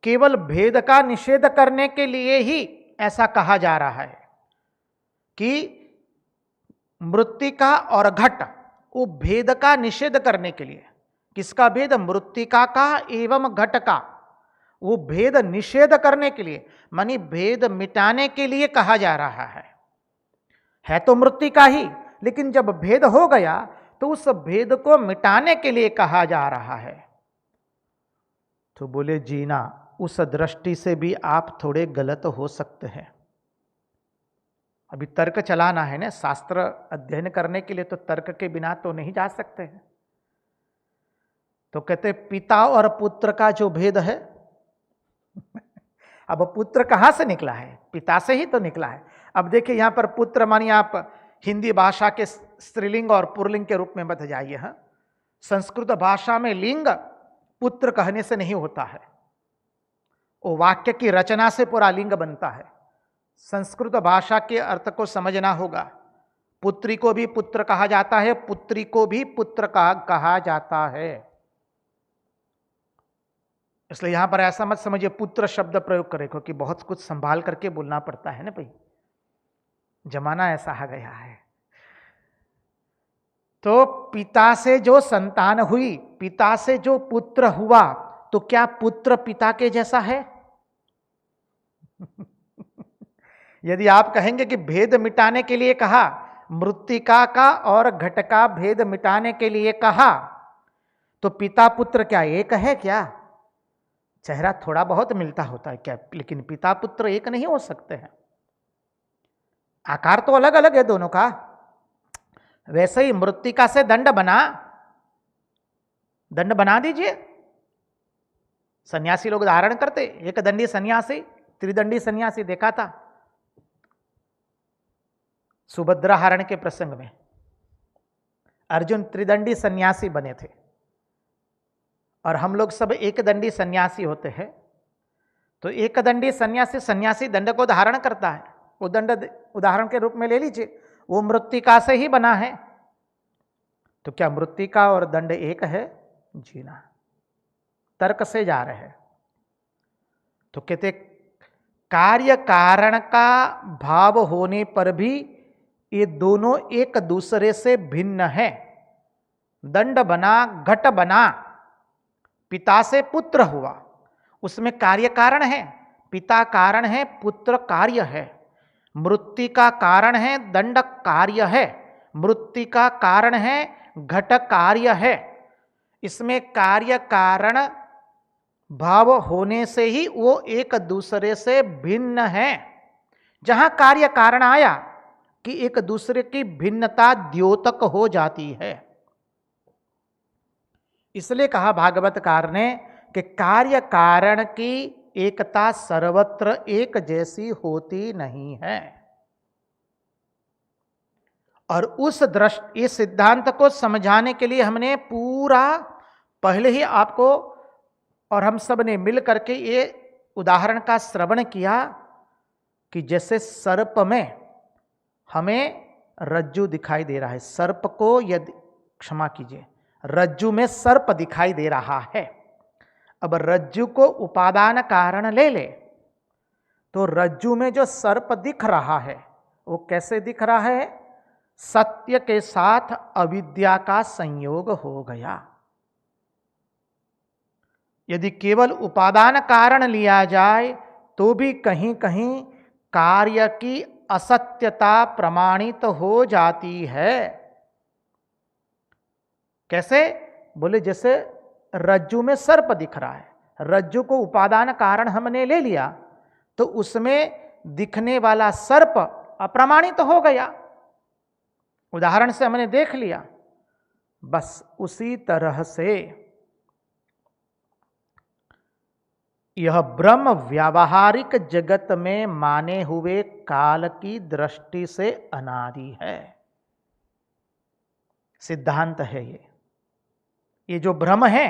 केवल भेद का निषेध करने के लिए ही ऐसा कहा जा रहा है कि मृत्तिका और घट, वो भेद का निषेध करने के लिए, किसका भेद? मृत्तिका का एवं घट का, वो भेद निषेध करने के लिए, मानी भेद मिटाने के लिए कहा जा रहा है तो मृत्तिका ही, लेकिन जब भेद हो गया तो उस भेद को मिटाने के लिए कहा जा रहा है। तो बोले जीना, उस दृष्टि से भी आप थोड़े गलत हो सकते हैं। अभी तर्क चलाना है ना, शास्त्र अध्ययन करने के लिए तो तर्क के बिना तो नहीं जा सकते हैं। तो कहते पिता और पुत्र का जो भेद है अब पुत्र कहां से निकला है? पिता से ही तो निकला है। अब देखिए यहां पर पुत्र मानिए आप हिंदी भाषा के स्त्रीलिंग और पुल्लिंग के रूप में मत जाइए। हाँ, संस्कृत भाषा में लिंग पुत्र कहने से नहीं होता है, वो वाक्य की रचना से पूरा लिंग बनता है। संस्कृत भाषा के अर्थ को समझना होगा। पुत्री को भी पुत्र कहा जाता है, पुत्री को भी पुत्र कहा जाता है। इसलिए यहां पर ऐसा मत समझिए पुत्र शब्द प्रयोग करें, क्योंकि बहुत कुछ संभाल करके बोलना पड़ता है ना भाई, जमाना ऐसा आ गया है। तो पिता से जो संतान हुई, पिता से जो पुत्र हुआ, तो क्या पुत्र पिता के जैसा है? यदि आप कहेंगे कि भेद मिटाने के लिए कहा, मृत्तिका का और घट का भेद मिटाने के लिए कहा, तो पिता पुत्र क्या एक है क्या? चेहरा थोड़ा बहुत मिलता होता है क्या, लेकिन पिता पुत्र एक नहीं हो सकते हैं। आकार तो अलग अलग है दोनों का। वैसे ही मृत्तिका से दंड बना दीजिए। सन्यासी लोग धारण करते, एक दंडी सन्यासी, त्रिदंडी सन्यासी देखा था सुभद्रा हरण के प्रसंग में। अर्जुन त्रिदंडी सन्यासी बने थे और हम लोग सब एक दंडी सन्यासी होते हैं। तो एक दंडी सन्यासी दंड को धारण करता है। वो दंड उदाहरण के रूप में ले लीजिए, वो मृत्तिका से ही बना है। तो क्या मृत्तिका और दंड एक है? जीना तर्क से जा रहे हैं। तो कहते कार्य कारण का भाव होने पर भी ये दोनों एक दूसरे से भिन्न है। दंड बना, घट बना, पिता से पुत्र हुआ, उसमें कार्य कारण है। पिता कारण है, पुत्र कार्य है। मृत्तिका कारण है, दंड कार्य है। मृत्तिका कारण है, घट कार्य है। इसमें कार्य कारण भाव होने से ही वो एक दूसरे से भिन्न है। जहां कार्य कारण आया कि एक दूसरे की भिन्नता द्योतक हो जाती है। इसलिए कहा भागवतकार ने कि कार्य कारण की एकता सर्वत्र एक जैसी होती नहीं है। और उस दृष्टि, इस सिद्धांत को समझाने के लिए हमने पूरा पहले ही आपको और हम सब ने मिल करके ये उदाहरण का श्रवण किया कि जैसे सर्प में हमें रज्जु दिखाई दे रहा है। सर्प को यदि, क्षमा कीजिए, रज्जु में सर्प दिखाई दे रहा है। अब रज्जु को उपादान कारण ले ले तो रज्जु में जो सर्प दिख रहा है वो कैसे दिख रहा है? सत्य के साथ अविद्या का संयोग हो गया। यदि केवल उपादान कारण लिया जाए तो भी कहीं कहीं कार्य की असत्यता प्रमाणित हो जाती है। कैसे? बोले जैसे रज्जु में सर्प दिख रहा है, रज्जु को उपादान कारण हमने ले लिया तो उसमें दिखने वाला सर्प अप्रमाणित हो गया। उदाहरण से हमने देख लिया। बस उसी तरह से यह ब्रह्म व्यावहारिक जगत में माने हुए काल की दृष्टि से अनादि है। सिद्धांत है ये जो भ्रम है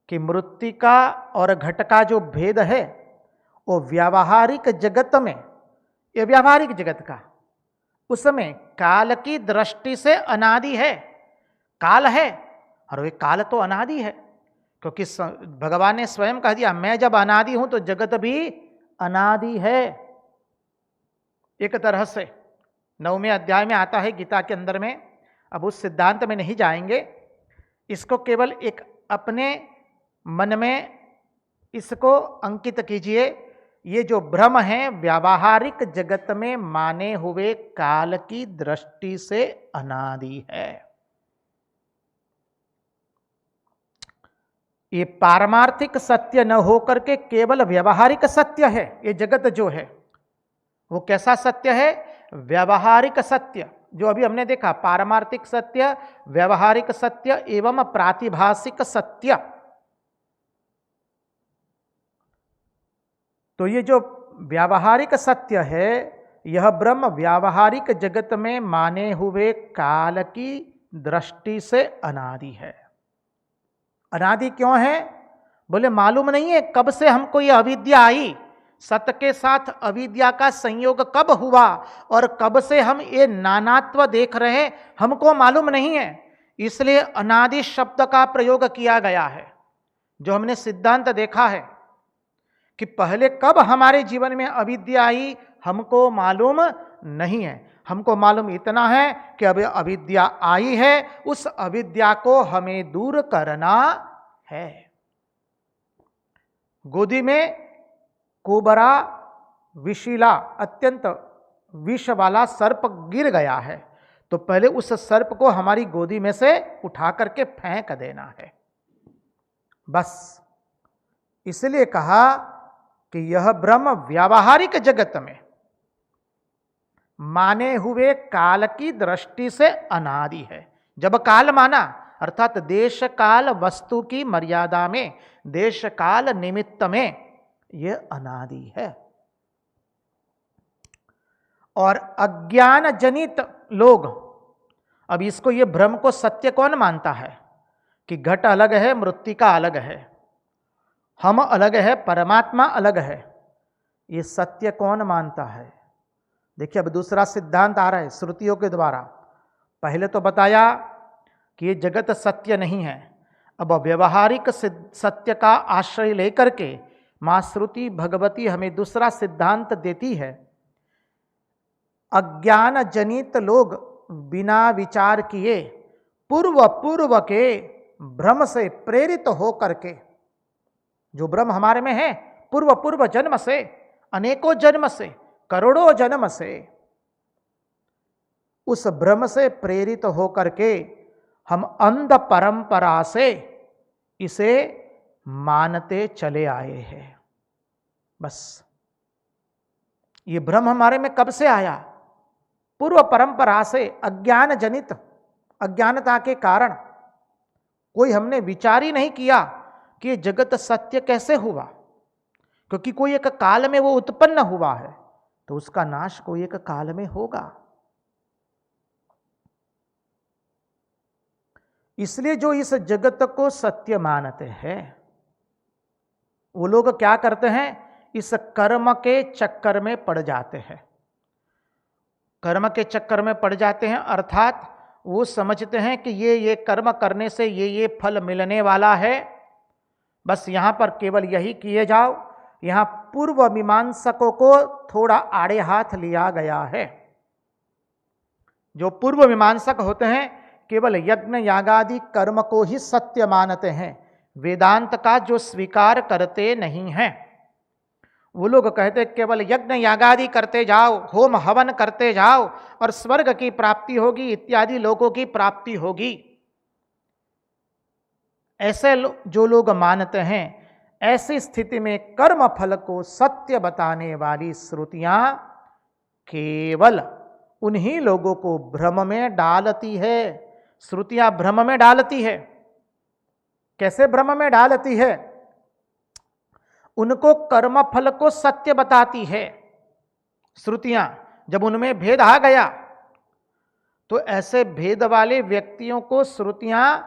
कि मृत्तिका और घट का जो भेद है वो व्यावहारिक जगत में, ये व्यावहारिक जगत का, उसमें काल की दृष्टि से अनादि है। काल है और वे काल तो अनादि है, क्योंकि भगवान ने स्वयं कह दिया मैं जब अनादि हूं तो जगत भी अनादि है। एक तरह से 9वें अध्याय में आता है गीता के अंदर में। अब उस सिद्धांत में नहीं जाएंगे, इसको केवल एक अपने मन में इसको अंकित कीजिए। ये जो भ्रम है व्यावहारिक जगत में माने हुए काल की दृष्टि से अनादि है। ये पारमार्थिक सत्य न होकर के केवल व्यवहारिक सत्य है। ये जगत जो है वो कैसा सत्य है? व्यावहारिक सत्य, जो अभी हमने देखा, पारमार्थिक सत्य, व्यावहारिक सत्य एवं प्रातिभासिक सत्य। तो ये जो व्यावहारिक सत्य है, यह ब्रह्म व्यावहारिक जगत में माने हुए काल की दृष्टि से अनादि है। अनादि क्यों है? बोले मालूम नहीं है कब से हमको यह अविद्या आई, सत्य के साथ अविद्या का संयोग कब हुआ और कब से हम ये नानात्व देख रहे हैं, हमको मालूम नहीं है। इसलिए अनादि शब्द का प्रयोग किया गया है। जो हमने सिद्धांत देखा है कि पहले कब हमारे जीवन में अविद्या आई, हमको मालूम नहीं है। हमको मालूम इतना है कि अब अविद्या आई है, उस अविद्या को हमें दूर करना है। गोदी में कोबरा विशीला अत्यंत विष वाला सर्प गिर गया है, तो पहले उस सर्प को हमारी गोदी में से उठा करके फेंक देना है, बस। इसलिए कहा कि यह ब्रह्म व्यावहारिक जगत में माने हुए काल की दृष्टि से अनादि है। जब काल माना अर्थात देश काल वस्तु की मर्यादा में, देश काल निमित्त में, यह अनादि है। और अज्ञान जनित लोग, अब इसको, ये भ्रम को सत्य कौन मानता है कि घट अलग है, मृत्तिका अलग है, हम अलग है, परमात्मा अलग है, ये सत्य कौन मानता है? देखिए अब दूसरा सिद्धांत आ रहा है श्रुतियों के द्वारा। पहले तो बताया कि ये जगत सत्य नहीं है, अब व्यवहारिक सत्य का आश्रय लेकर के मां श्रुति भगवती हमें दूसरा सिद्धांत देती है। अज्ञान जनित लोग बिना विचार किए पूर्व के भ्रम से प्रेरित हो करके, जो भ्रम हमारे में है पूर्व जन्म से, अनेकों जन्म से, करोड़ों जन्म से, उस भ्रम से प्रेरित होकर के हम अंध परंपरा से इसे मानते चले आए हैं। बस ये भ्रम हमारे में कब से आया? पूर्व परंपरा से, अज्ञान जनित, अज्ञानता के कारण। कोई हमने विचार ही नहीं किया कि जगत सत्य कैसे हुआ, क्योंकि कोई एक काल में वो उत्पन्न हुआ है, तो उसका नाश कोई एक काल में होगा। इसलिए जो इस जगत को सत्य मानते हैं वो लोग क्या करते हैं? इस कर्म के चक्कर में पड़ जाते हैं। कर्म के चक्कर में पड़ जाते हैं अर्थात वो समझते हैं कि ये कर्म करने से ये फल मिलने वाला है, बस यहां पर केवल यही किए जाओ। यहां पूर्व मीमांसकों को थोड़ा आड़े हाथ लिया गया है। जो पूर्व मीमांसक होते हैं केवल यज्ञ यागादि कर्म को ही सत्य मानते हैं, वेदांत का जो स्वीकार करते नहीं हैं। वो लोग कहते केवल यज्ञ यागादि करते जाओ, होम हवन करते जाओ और स्वर्ग की प्राप्ति होगी, इत्यादि लोगों की प्राप्ति होगी। ऐसे जो लोग मानते हैं, ऐसी स्थिति में कर्म फल को सत्य बताने वाली श्रुतियां केवल उन्हीं लोगों को भ्रम में डालती है। श्रुतियां भ्रम में डालती है। कैसे भ्रम में डालती है? उनको कर्म फल को सत्य बताती है श्रुतियां। जब उनमें भेद आ गया तो ऐसे भेद वाले व्यक्तियों को श्रुतियां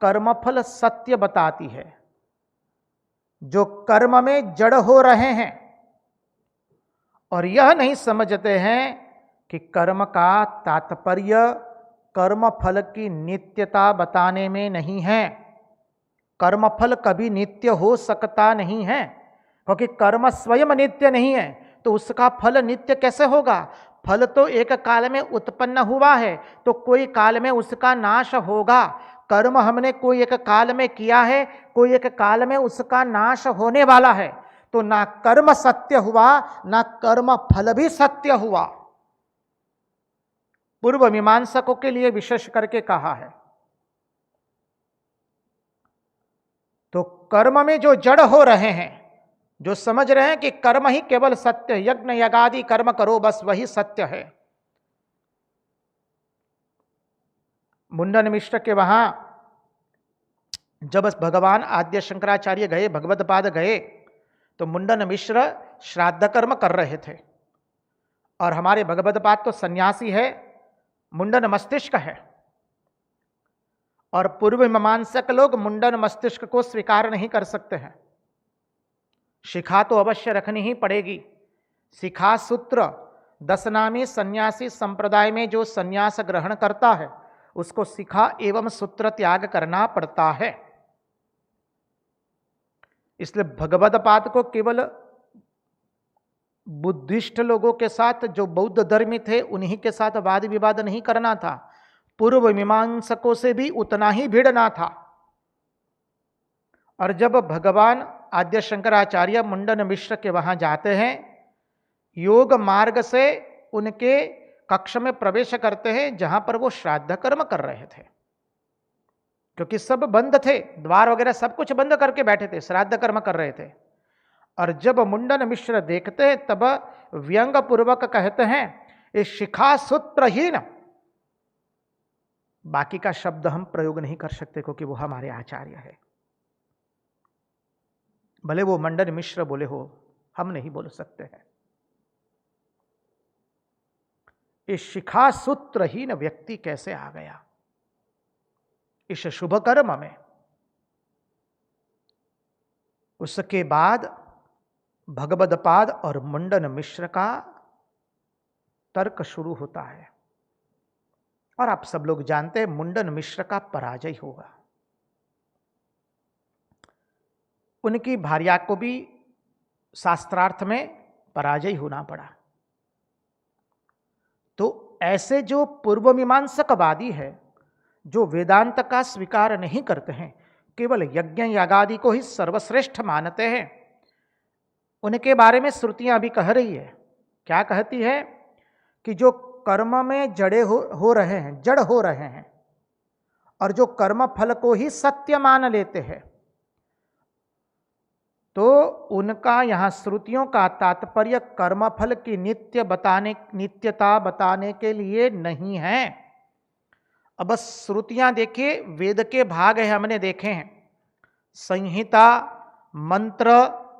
कर्मफल सत्य बताती है। जो कर्म में जड़ हो रहे हैं और यह नहीं समझते हैं कि कर्म का तात्पर्य कर्म फल की नित्यता बताने में नहीं है। कर्मफल कभी नित्य हो सकता नहीं है, क्योंकि कर्म स्वयं नित्य नहीं है, तो उसका फल नित्य कैसे होगा? फल तो एक काल में उत्पन्न हुआ है, तो कोई काल में उसका नाश होगा। कर्म हमने कोई एक काल में किया है, कोई एक काल में उसका नाश होने वाला है। तो ना कर्म सत्य हुआ, ना कर्म फल भी सत्य हुआ। पूर्व मीमांसकों के लिए विशेष करके कहा है। तो कर्म में जो जड़ हो रहे हैं, जो समझ रहे हैं कि कर्म ही केवल सत्य, यज्ञ यागादि कर्म करो बस वही सत्य है, मुंडन मिश्र के वहां जब भगवान आद्य शंकराचार्य गए, भगवदपाद गए, तो मुंडन मिश्र श्राद्ध कर्म कर रहे थे। और हमारे भगवदपाद तो सन्यासी है, मुंडन मस्तिष्क है। और पूर्व मीमांसक लोग मुंडन मस्तिष्क को स्वीकार नहीं कर सकते हैं। शिखा तो अवश्य रखनी ही पड़ेगी। शिखा सूत्र दशनामी सन्यासी संप्रदाय में जो सन्यास ग्रहण करता है उसको शिखा एवं सूत्र त्याग करना पड़ता है। इसलिए भगवदपाद को केवल बुद्धिस्ट लोगों के साथ, जो बौद्ध धर्मी थे, उन्हीं के साथ वाद विवाद नहीं करना था, पूर्व मीमांसकों से भी उतना ही भिड़ना था। और जब भगवान आद्य शंकराचार्य मुंडन मिश्र के वहां जाते हैं, योग मार्ग से उनके कक्ष में प्रवेश करते हैं जहां पर वो श्राद्ध कर्म कर रहे थे, क्योंकि सब बंद थे, द्वार वगैरह सब कुछ बंद करके बैठे थे, श्राद्ध कर्म कर रहे थे। और जब मुंडन मिश्र देखते हैं तब व्यंग पूर्वक कहते हैं, इस शिखा सूत्रहीन, बाकी का शब्द हम प्रयोग नहीं कर सकते क्योंकि वो हमारे आचार्य है। भले वो मुंडन मिश्र बोले हो, हम नहीं बोल सकते हैं। इस शिखा सूत्रहीन व्यक्ति कैसे आ गया इस शुभ कर्म में? उसके बाद भगवदपाद और मुंडन मिश्र का तर्क शुरू होता है। और आप सब लोग जानते हैं मुंडन मिश्र का पराजय होगा। उनकी भार्या को भी शास्त्रार्थ में पराजय होना पड़ा। तो ऐसे जो पूर्व मीमांसकवादी है, जो वेदांत का स्वीकार नहीं करते हैं, केवल यज्ञ यागादि को ही सर्वश्रेष्ठ मानते हैं, उनके बारे में श्रुतियां भी कह रही है। क्या कहती है? कि जो कर्म में जड़ हो रहे हैं और जो कर्म फल को ही सत्य मान लेते हैं, तो उनका यहां श्रुतियों का तात्पर्य कर्मफल की नित्यता बताने के लिए नहीं है। अब बस श्रुतियां देखिए, वेद के भाग है, हमने देखे हैं, संहिता, मंत्र,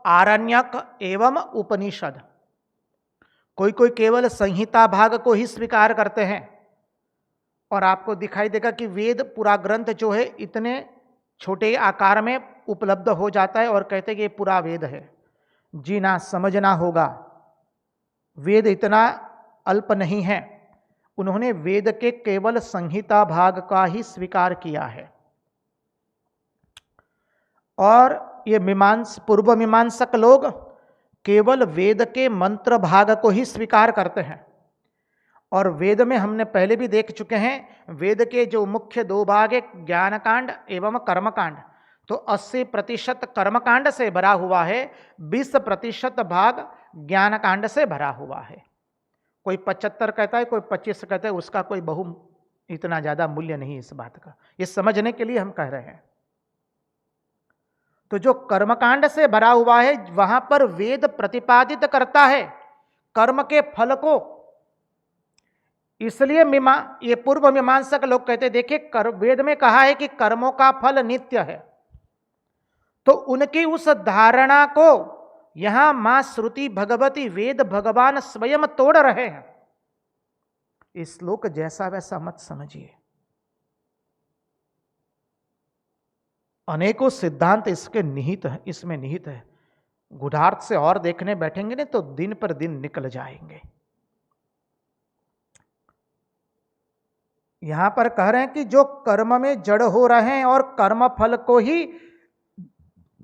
आरण्यक एवं उपनिषद। कोई कोई केवल संहिता भाग को ही स्वीकार करते हैं। और आपको दिखाई देगा कि वेद पूरा ग्रंथ जो है इतने छोटे आकार में उपलब्ध हो जाता है और कहते हैं कि ये पूरा वेद है। जीना समझना होगा, वेद इतना अल्प नहीं है। उन्होंने वेद के केवल संहिता भाग का ही स्वीकार किया है। और ये पूर्व मीमांसक लोग केवल वेद के मंत्र भाग को ही स्वीकार करते हैं। और वेद में हमने पहले भी देख चुके हैं, वेद के जो मुख्य दो भाग है, ज्ञानकांड एवं कर्मकांड, तो 80% कर्मकांड से भरा हुआ है, 20% भाग ज्ञानकांड से भरा हुआ है। कोई 75 कहता है, कोई 25 कहता है, उसका कोई इतना ज्यादा मूल्य नहीं इस बात का। ये समझने के लिए हम कह रहे हैं। तो जो कर्मकांड से भरा हुआ है, वहां पर वेद प्रतिपादित करता है कर्म के फल को। इसलिए ये पूर्व मीमांसक लोग कहते, देखिए वेद में कहा है कि कर्मों का फल नित्य है, तो उनकी उस धारणा को यहां मां श्रुति भगवती वेद भगवान स्वयं तोड़ रहे हैं। इस श्लोक जैसा वैसा मत समझिए, अनेकों सिद्धांत इसमें निहित है। गुढ़ार्थ से और देखने बैठेंगे ना तो दिन पर दिन निकल जाएंगे। यहां पर कह रहे हैं कि जो कर्म में जड़ हो रहे हैं और कर्म फल को ही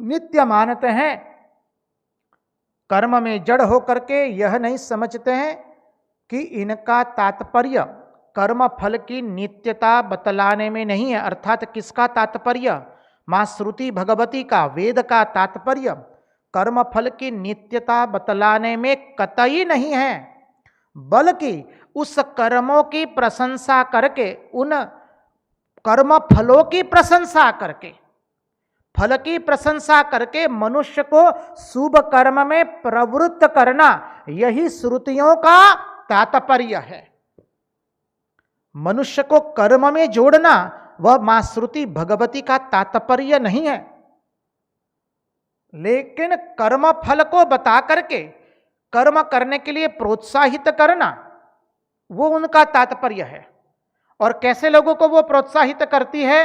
नित्य मानते हैं, कर्म में जड़ होकर के यह नहीं समझते हैं कि इनका तात्पर्य कर्म फल की नित्यता बतलाने में नहीं है। अर्थात किसका तात्पर्य? मां श्रुति भगवती का, वेद का तात्पर्य कर्म फल की नित्यता बतलाने में कतई नहीं है, बल्कि उस कर्मों की प्रशंसा करके, उन कर्म फलों की प्रशंसा करके, फल की प्रशंसा करके मनुष्य को शुभ कर्म में प्रवृत्त करना, यही श्रुतियों का तात्पर्य है। मनुष्य को कर्म में जोड़ना वह मां श्रुति भगवती का तात्पर्य नहीं है, लेकिन कर्म फल को बता करके कर्म करने के लिए प्रोत्साहित करना वो उनका तात्पर्य है। और कैसे लोगों को वो प्रोत्साहित करती है?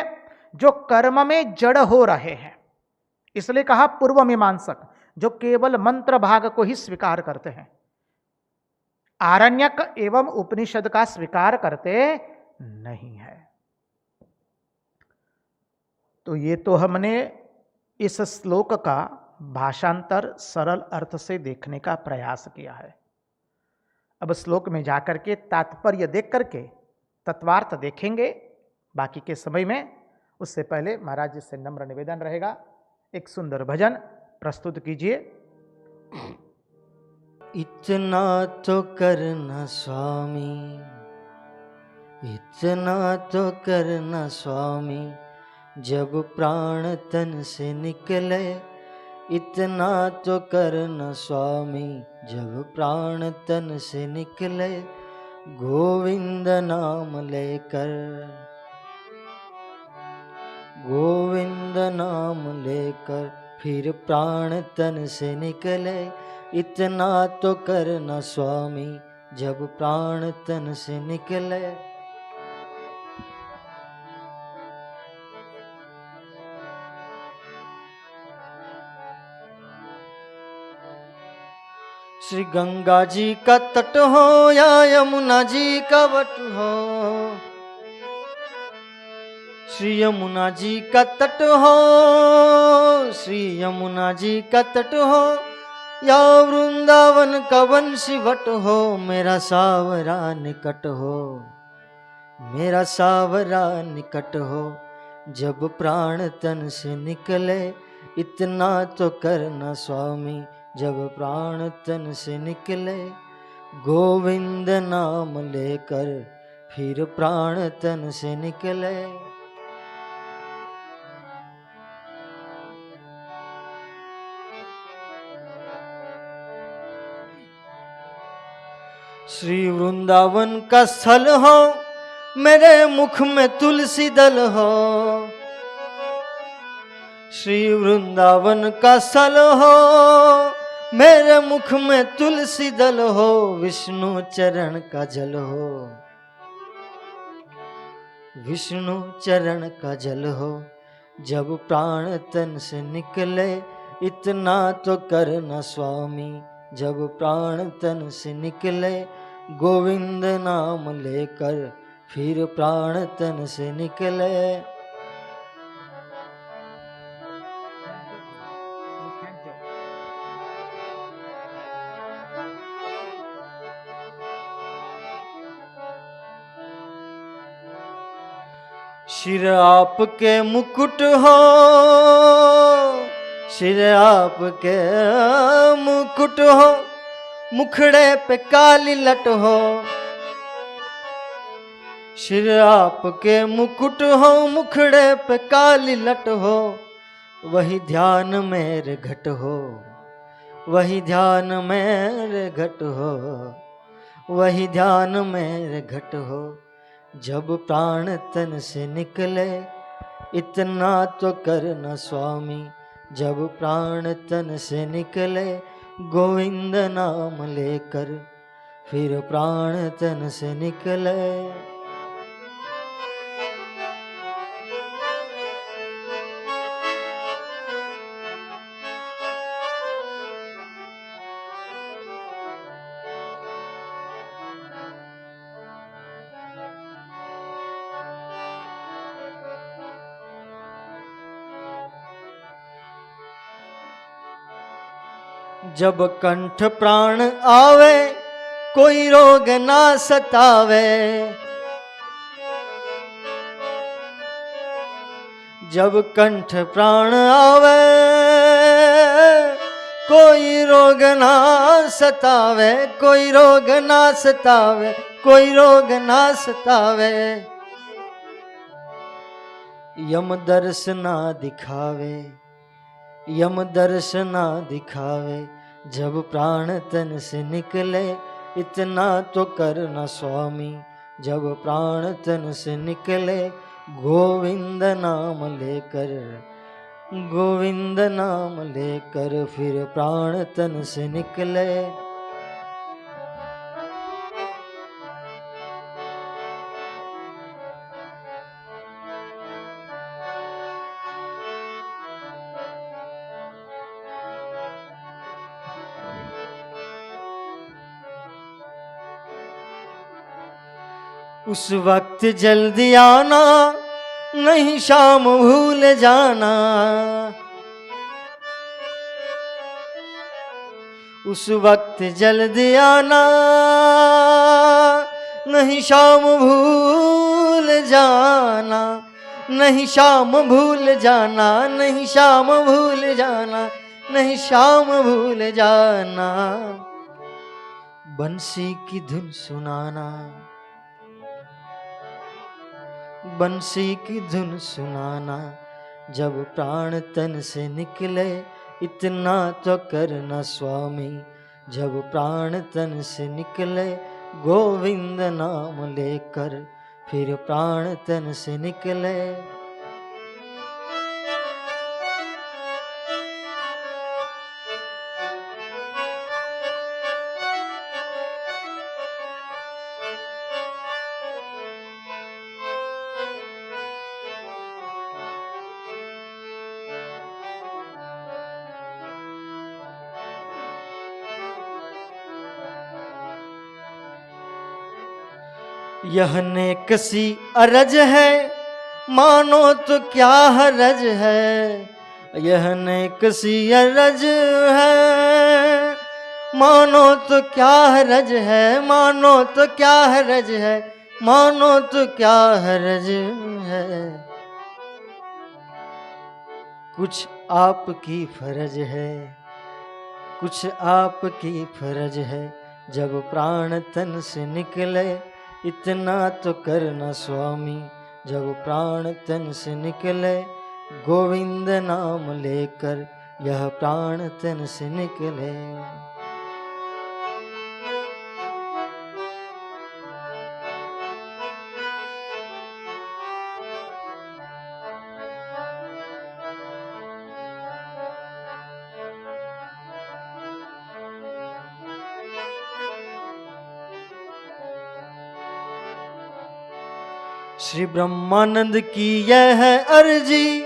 जो कर्म में जड़ हो रहे हैं। इसलिए कहा पूर्व मीमांसक, जो केवल मंत्र भाग को ही स्वीकार करते हैं, आरण्यक एवं उपनिषद का स्वीकार करते नहीं है। तो ये तो हमने इस श्लोक का भाषांतर सरल अर्थ से देखने का प्रयास किया है। अब श्लोक में जाकर के तात्पर्य देख करके तत्वार्थ देखेंगे बाकी के समय में। उससे पहले महाराज जी से नम्र निवेदन रहेगा, एक सुंदर भजन प्रस्तुत कीजिए। इतना तो करना स्वामी, इतना तो करना स्वामी, जब प्राण तन से निकले। इतना तो करना स्वामी, जब प्राण तन से निकले। गोविंद नाम लेकर, गोविंद नाम लेकर, फिर प्राण तन से निकले। इतना तो करना स्वामी, जब प्राण तन से निकले। श्री गंगा जी का तट हो या यमुना जी का वट हो, श्री यमुना जी का तट हो, श्री यमुना जी का तट हो, या वृंदावन का वंशी वट हो। मेरा सावरा निकट हो, मेरा सावरा निकट हो, जब प्राण तन से निकले। इतना तो करना स्वामी, जब प्राण तन से निकले। गोविंद नाम लेकर, फिर प्राण तन से निकले। श्री वृंदावन का स्थल हो, मेरे मुख में तुलसी दल हो। श्री वृंदावन का स्थल हो, मेरे मुख में तुलसी दल हो। विष्णु चरण का जल हो, विष्णु चरण का जल हो, जब प्राण तन से निकले। इतना तो करना स्वामी, जब प्राण तन से निकले। गोविंद नाम लेकर, फिर प्राण तन से निकले। शिर आपके मुकुट हो, शिर आपके मुकुट हो, मुखड़े पे काली लट हो। शिर आपके मुकुट हो, मुखड़े पे काली लट हो। वही ध्यान मेरे घट हो, वही ध्यान मेरे घट हो, वही ध्यान मेरे घट हो, जब प्राण तन से निकले। इतना तो करना स्वामी, जब प्राण तन से निकले। गोविंद नाम लेकर, फिर प्राण तन से निकले। जब कंठ प्राण आवे, कोई रोग ना सतावे। जब कंठ प्राण आवे, कोई रोग ना सतावे, कोई रोग ना सतावे, कोई रोग ना सतावे। यम दर्श ना दिखावे, यम दर्श ना दिखावे, जब प्राण तन से निकले। इतना तो करना स्वामी, जब प्राण तन से निकले, गोविंद नाम लेकर, गोविंद नाम लेकर फिर प्राण तन से निकले। उस वक्त जल्दी आना, नहीं शाम भूल जाना। उस वक्त जल्दी आना, नहीं शाम भूल जाना। नहीं शाम भूल जाना, नहीं शाम भूल जाना, नहीं शाम भूल जाना। बंसी की धुन सुनाना, बंसी की धुन सुनाना। जब प्राण तन से निकले, इतना तो करना स्वामी। जब प्राण तन से निकले, गोविंद नाम लेकर फिर प्राण तन से निकले। यह नेकसी अरज है, मानो तो क्या हरज है। यह नेकसी अरज है, मानो तो क्या हरज है। मानो तो क्या हरज है, मानो तो क्या हरज है। कुछ आपकी फर्ज है, कुछ आपकी फर्ज है। जब प्राण तन से निकले, इतना तो करना स्वामी। जब प्राण तन से निकले, गोविंद नाम लेकर यह प्राण तन से निकले। श्री ब्रह्मानंद की यह है अर्जी,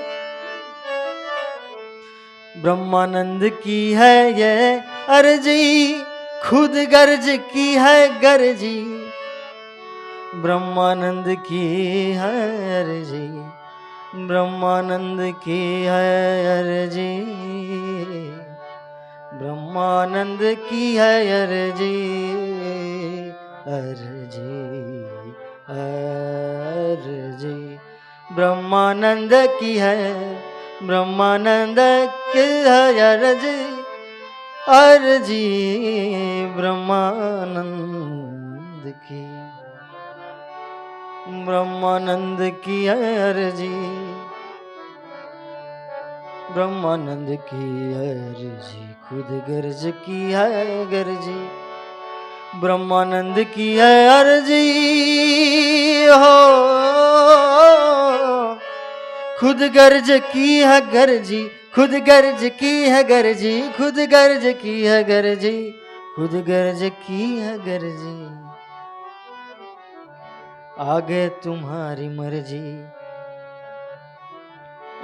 ब्रह्मानंद की है यह अर्जी। खुद गर्ज की है गर्जी, ब्रह्मानंद की है अर्जी। ब्रह्मानंद की है अर्जी, ब्रह्मानंद की है अर्जी। अर्जी अर्जी ब्रह्मानंद की है, ब्रह्मानंद की है अर्जी। अर्जी ब्रह्मानंद की, ब्रह्मानंद की है अर्जी। ब्रह्मानंद की है अर्जी, खुद गर्ज की है गर्जी। ब्रह्मानंद की है अर्जी हो, खुद गर्ज की है गर्जी। खुद गर्ज की है गर्जी, खुद गर्ज की है गर्जी। खुद गर्ज की है गर्जी। आगे तुम्हारी मर्जी,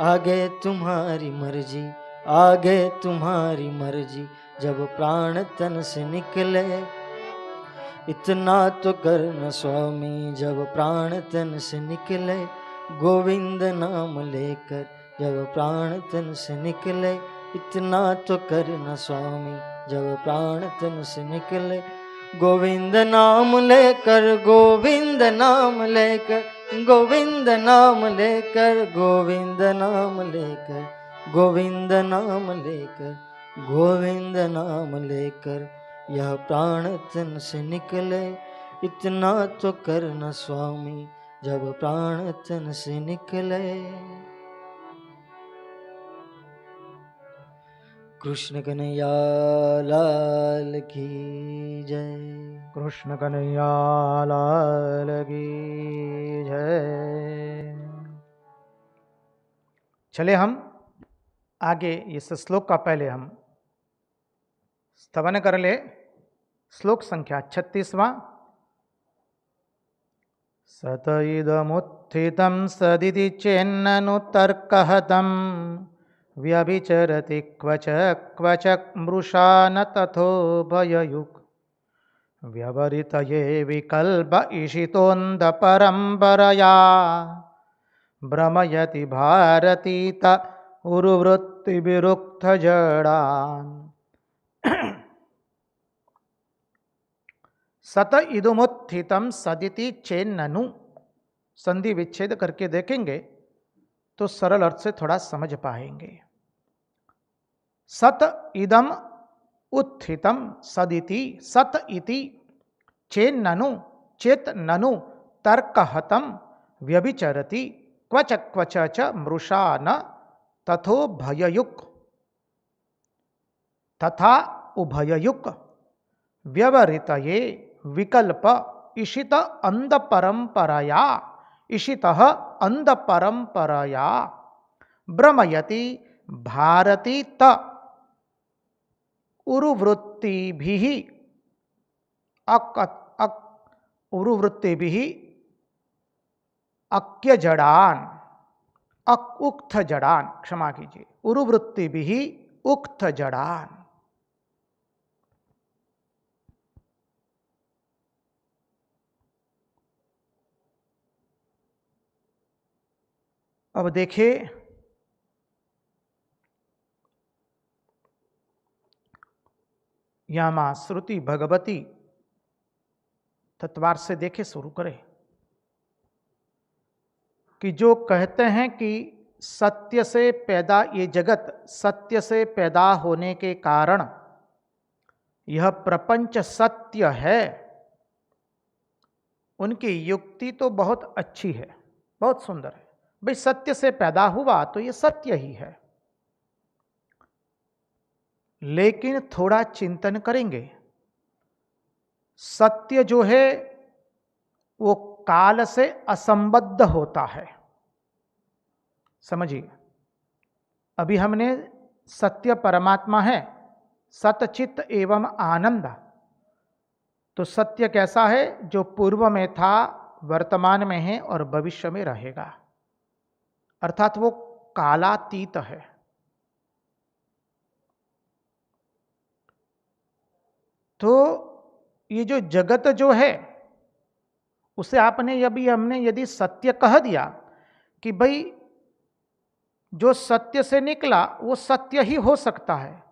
आगे तुम्हारी मर्जी, आगे तुम्हारी मर्जी। जब प्राण तन से निकले, इतना तो करना स्वामी। जब प्राण तन से निकले, गोविंद नाम लेकर। जब प्राण तन से निकले, इतना तो करना स्वामी। जब प्राण तन से निकले, गोविंद नाम लेकर, गोविंद नाम लेकर, गोविंद नाम लेकर, गोविंद नाम लेकर, गोविंद नाम लेकर, गोविंद नाम लेकर यह प्राण तन से निकले। इतना तो करना स्वामी, जब प्राण तन से निकले। कृष्ण कन्हैया लाल की जय। कृष्ण कन्हैया लाल की जय। चले हम आगे इस श्लोक का पहले हम स्तवन कर ले। श्लोक संख्या 36वां। सत इदमुत्थितं सदिति चेन्ननु तर्कहतं व्यभिचरति क्वच क्वच मृषा न तथो भययुक् व्यवरितये विकल्प इषितोऽन्धपरम्परया भ्रमयति भारतीत उर्वृत्तिविरुक्तजडान्। सत इदमुत्थितं सदिति चेन्ननु, संधि विच्छेद करके देखेंगे तो सरल अर्थ से थोड़ा समझ पाएंगे। सत इदम उत्थितम सदिति, सत इति चेन्ननु चेत ननु तर्कहतम व्यभिचरति क्वच क्वच च मृषा न तथो भययुक् तथा उभययुक् व्यवरितये विकल्प इषित अंधपरंपरया इषितः अंधपरंपरया भ्रमयति भारती त उरुवृत्तिभिः उरुवृत्तिभिः अक्यजडान उक्त जडान, क्षमा कीजिए, उरुवृत्तिभिः उक्त जडान। अब देखिए यहां मां श्रुति भगवती तत्वार से देखे शुरू करें कि जो कहते हैं कि सत्य से पैदा, ये जगत सत्य से पैदा होने के कारण यह प्रपंच सत्य है, उनकी युक्ति तो बहुत अच्छी है, बहुत सुंदर है। भाई सत्य से पैदा हुआ तो ये सत्य ही है, लेकिन थोड़ा चिंतन करेंगे, सत्य जो है वो काल से असंबद्ध होता है। समझिए, अभी हमने सत्य परमात्मा है, सतचित्त एवं आनंद, तो सत्य कैसा है? जो पूर्व में था, वर्तमान में है और भविष्य में रहेगा, अर्थात वो कालातीत है। तो ये जो जगत जो है उसे आपने हमने यदि सत्य कह दिया कि भाई जो सत्य से निकला वो सत्य ही हो सकता है,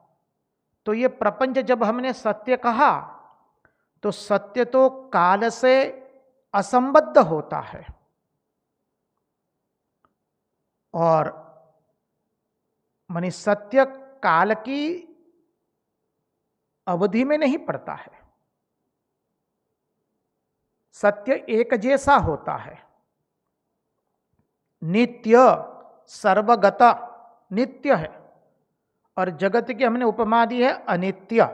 तो ये प्रपंच जब हमने सत्य कहा तो सत्य तो काल से असंबद्ध होता है और माने सत्य काल की अवधि में नहीं पड़ता है, सत्य एक जैसा होता है, नित्य सर्वगत नित्य है। और जगत की हमने उपमा दी है अनित्य,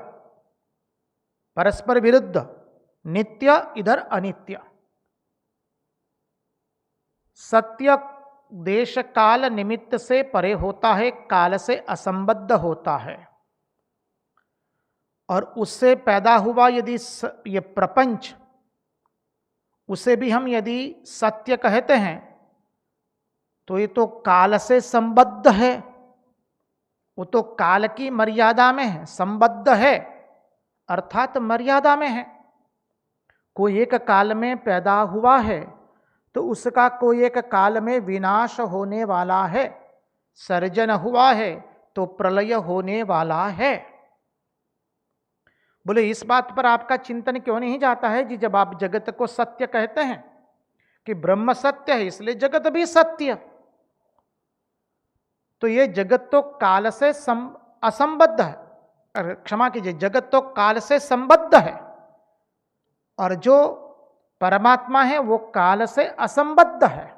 परस्पर विरुद्ध, नित्य इधर अनित्य। सत्य देश काल निमित्त से परे होता है, काल से असंबद्ध होता है, और उससे पैदा हुआ यदि ये प्रपंच, उसे भी हम यदि सत्य कहते हैं तो ये तो काल से संबद्ध है, वो तो काल की मर्यादा में है, संबद्ध है अर्थात मर्यादा में है। कोई एक काल में पैदा हुआ है तो उसका कोई एक काल में विनाश होने वाला है, सर्जन हुआ है तो प्रलय होने वाला है। बोले इस बात पर आपका चिंतन क्यों नहीं जाता है जी? जब आप जगत को सत्य कहते हैं कि ब्रह्म सत्य है इसलिए जगत भी सत्य, तो ये जगत तो काल से असंबद्ध है, क्षमा कीजिए, जगत तो काल से संबद्ध है और जो परमात्मा है वो काल से असंबद्ध है।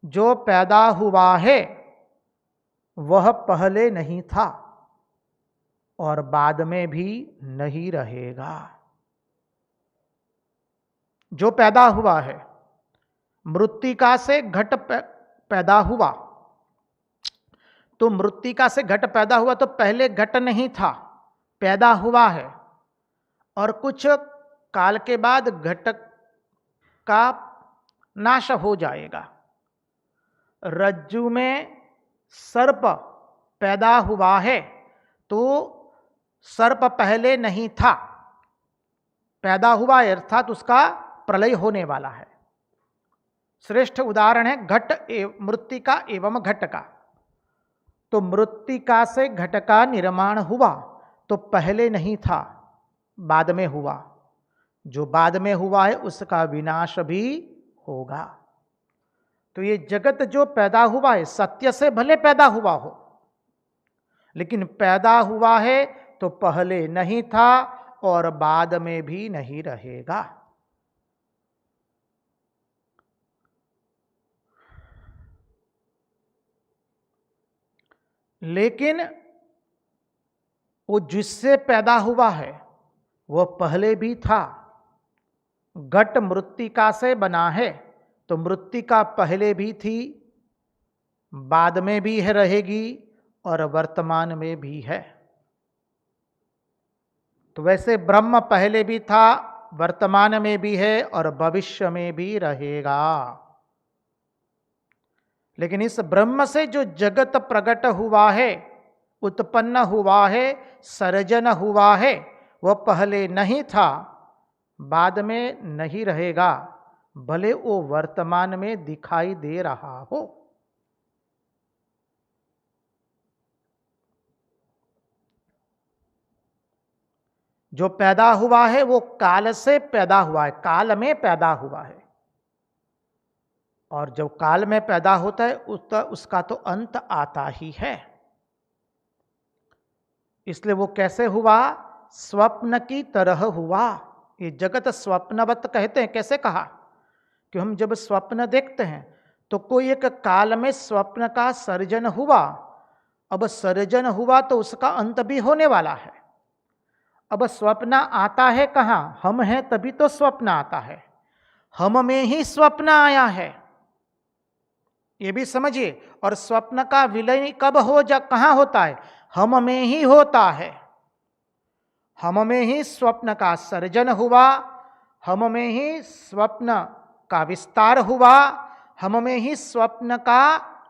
जो पैदा हुआ है वह पहले नहीं था और बाद में भी नहीं रहेगा। जो पैदा हुआ है, मृत्तिका से घट पैदा हुआ, तो मृत्तिका से घट पैदा हुआ तो पहले घट नहीं था, पैदा हुआ है, और कुछ काल के बाद घट का नाश हो जाएगा। रज्जु में सर्प पैदा हुआ है तो सर्प पहले नहीं था, पैदा हुआ है, अर्थात उसका प्रलय होने वाला है। श्रेष्ठ उदाहरण है घट मृत्तिका एवं घट का। तो मृत्तिका से घट का निर्माण हुआ तो पहले नहीं था, बाद में हुआ। जो बाद में हुआ है उसका विनाश भी होगा। तो ये जगत जो पैदा हुआ है, सत्य से भले पैदा हुआ हो, लेकिन पैदा हुआ है तो पहले नहीं था और बाद में भी नहीं रहेगा। लेकिन वो जिससे पैदा हुआ है वह पहले भी था। घट मृत्तिका से बना है तो मृत्तिका पहले भी थी, बाद में भी है, रहेगी और वर्तमान में भी है। तो वैसे ब्रह्म पहले भी था, वर्तमान में भी है और भविष्य में भी रहेगा। लेकिन इस ब्रह्म से जो जगत प्रकट हुआ है, उत्पन्न हुआ है, सर्जन हुआ है, वह पहले नहीं था, बाद में नहीं रहेगा, भले वो वर्तमान में दिखाई दे रहा हो। जो पैदा हुआ है वो काल से पैदा हुआ है, काल में पैदा हुआ है, और जब काल में पैदा होता है उसका तो अंत आता ही है। इसलिए वो कैसे हुआ? स्वप्न की तरह हुआ। ये जगत स्वप्नवत कहते हैं। कैसे कहा? कि हम जब स्वप्न देखते हैं तो कोई एक काल में स्वप्न का सर्जन हुआ, अब सर्जन हुआ तो उसका अंत भी होने वाला है। अब स्वप्न आता है कहाँ? हम हैं तभी तो स्वप्न आता है, हम में ही स्वप्न आया है, ये भी समझिए। और स्वप्न का विलय कब कहाँ होता है? हम में ही होता है। हम में ही स्वप्न का सर्जन हुआ, हम में ही स्वप्न का विस्तार हुआ, हम में ही स्वप्न का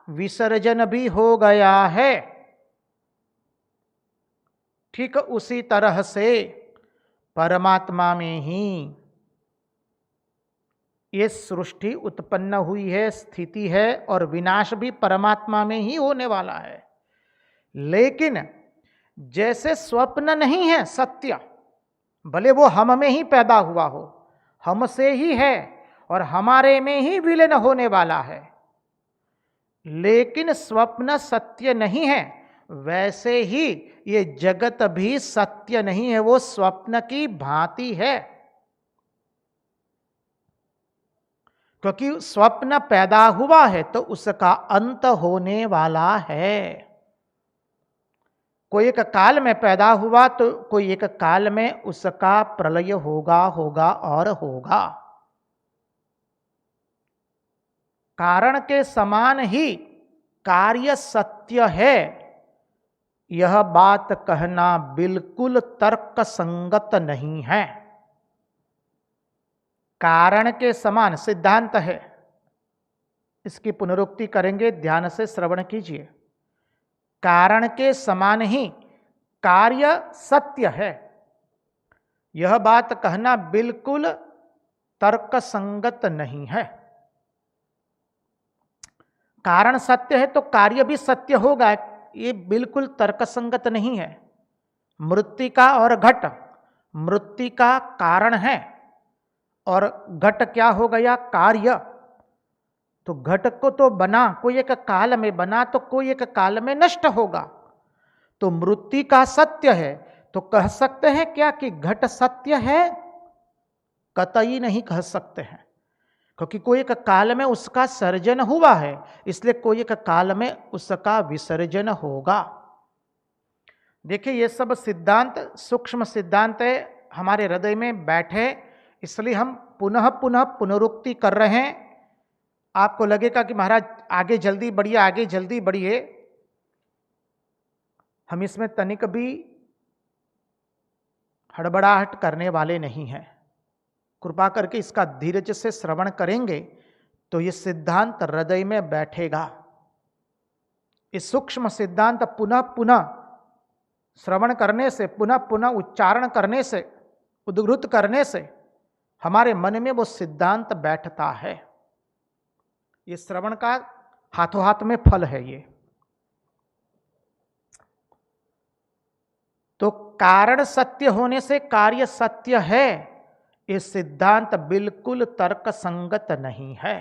विसर्जन भी हो गया है। ठीक उसी तरह से परमात्मा में ही ये सृष्टि उत्पन्न हुई है, स्थिति है, और विनाश भी परमात्मा में ही होने वाला है। लेकिन जैसे स्वप्न नहीं है सत्य, भले वो हम में ही पैदा हुआ हो, हमसे ही है और हमारे में ही विलीन होने वाला है, लेकिन स्वप्न सत्य नहीं है, वैसे ही ये जगत भी सत्य नहीं है, वो स्वप्न की भांति है। क्योंकि स्वप्न पैदा हुआ है तो उसका अंत होने वाला है। कोई एक काल में पैदा हुआ तो कोई एक काल में उसका प्रलय होगा और होगा। कारण के समान ही कार्य सत्य है, यह बात कहना बिल्कुल तर्क संगत नहीं है। कारण के समान सिद्धांत है, इसकी पुनरुक्ति करेंगे, ध्यान से श्रवण कीजिए। कारण के समान ही कार्य सत्य है, यह बात कहना बिल्कुल तर्क संगत नहीं है। कारण सत्य है तो कार्य भी सत्य होगा, ये बिल्कुल तर्कसंगत नहीं है। मृत्तिका और घट, मृत्तिका कारण है और घट क्या हो गया? कार्य। तो घट को तो बना कोई एक काल में बना तो कोई एक काल में नष्ट होगा। तो मृत्तिका सत्य है तो कह सकते हैं क्या कि घट सत्य है? कतई नहीं कह सकते हैं, क्योंकि कोई एक काल में उसका सर्जन हुआ है, इसलिए कोई एक काल में उसका विसर्जन होगा। देखिए ये सब सिद्धांत सूक्ष्म सिद्धांत है, हमारे हृदय में बैठे, इसलिए हम पुनः पुनः पुनरुक्ति कर रहे हैं। आपको लगेगा कि महाराज आगे जल्दी बढ़िए, आगे जल्दी बढ़िए। हम इसमें तनिक भी हड़बड़ाहट करने वाले नहीं हैं। कृपा करके इसका धीरज से श्रवण करेंगे तो ये सिद्धांत हृदय में बैठेगा। इस सूक्ष्म सिद्धांत पुनः पुनः श्रवण करने से, पुनः पुनः उच्चारण करने से, उद्घृत करने से हमारे मन में वो सिद्धांत बैठता है। ये श्रवण का हाथों हाथ में फल है। ये तो कारण सत्य होने से कार्य सत्य है, ये सिद्धांत बिल्कुल तर्क संगत नहीं है।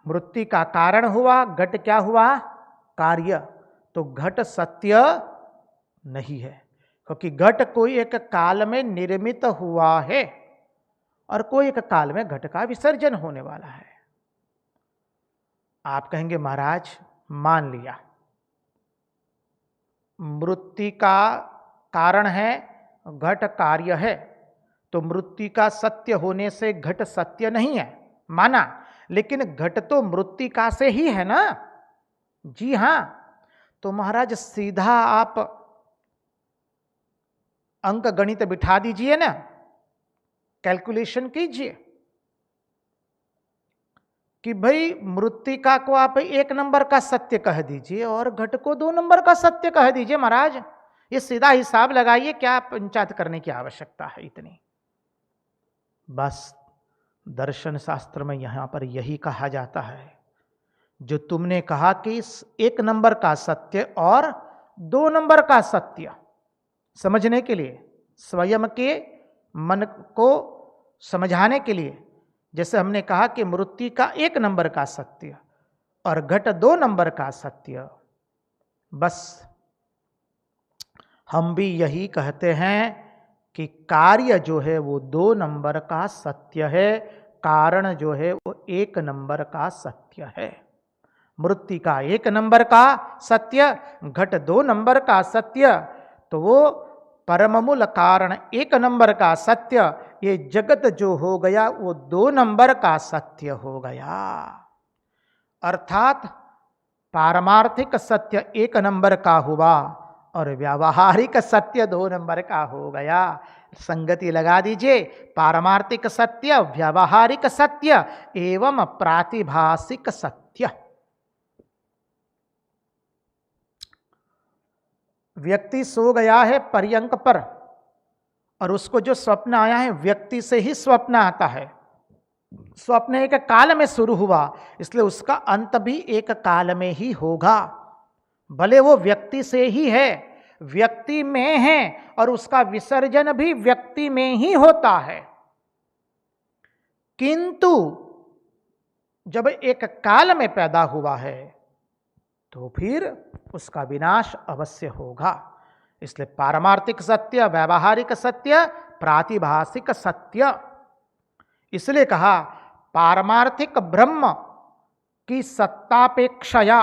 मृत्यु का कारण हुआ, घट क्या हुआ? कार्य। तो घट सत्य नहीं है, क्योंकि घट कोई एक काल में निर्मित हुआ है और कोई एक काल में घट का विसर्जन होने वाला है। आप कहेंगे महाराज मान लिया मृत्यु का कारण है, घट कार्य है, तो मृत्यु का सत्य होने से घट सत्य नहीं है, माना। लेकिन घट तो मृत्तिका से ही है ना? जी हां। तो महाराज सीधा आप अंक गणित बिठा दीजिए ना, कैलकुलेशन कीजिए कि भाई मृत्तिका को आप 1 नंबर का सत्य कह दीजिए और घट को 2 नंबर का सत्य कह दीजिए। महाराज ये सीधा हिसाब लगाइए, क्या पंचायत करने की आवश्यकता है इतनी। बस दर्शन शास्त्र में यहां पर यही कहा जाता है, जो तुमने कहा कि 1 नंबर का सत्य और 2 नंबर का सत्य समझने के लिए, स्वयं के मन को समझाने के लिए, जैसे हमने कहा कि मृत्यु का 1 नंबर का सत्य और घट 2 नंबर का सत्य, बस हम भी यही कहते हैं कि कार्य जो है वो 2 नंबर का सत्य है, कारण जो है वो 1 नंबर का सत्य है। मृत्यु का 1 नंबर का सत्य, घट 2 नंबर का सत्य, तो वो परममूल कारण 1 नंबर का सत्य, ये जगत जो हो गया वो 2 नंबर का सत्य हो गया। अर्थात पारमार्थिक सत्य 1 नंबर का हुआ और व्यावहारिक सत्य 2 नंबर का हो गया। संगति लगा दीजिए, पारमार्थिक सत्य, व्यावहारिक सत्य एवं प्रातिभासिक सत्य। व्यक्ति सो गया है पर्यंक पर और उसको जो स्वप्न आया है, व्यक्ति से ही स्वप्न आता है। स्वप्न एक काल में शुरू हुआ, इसलिए उसका अंत भी एक काल में ही होगा। भले वो व्यक्ति से ही है, व्यक्ति में है, और उसका विसर्जन भी व्यक्ति में ही होता है। किंतु जब एक काल में पैदा हुआ है तो फिर उसका विनाश अवश्य होगा। इसलिए पारमार्थिक सत्य, व्यावहारिक सत्य, प्रातिभासिक सत्य। इसलिए कहा पारमार्थिक ब्रह्म की सत्तापेक्षया,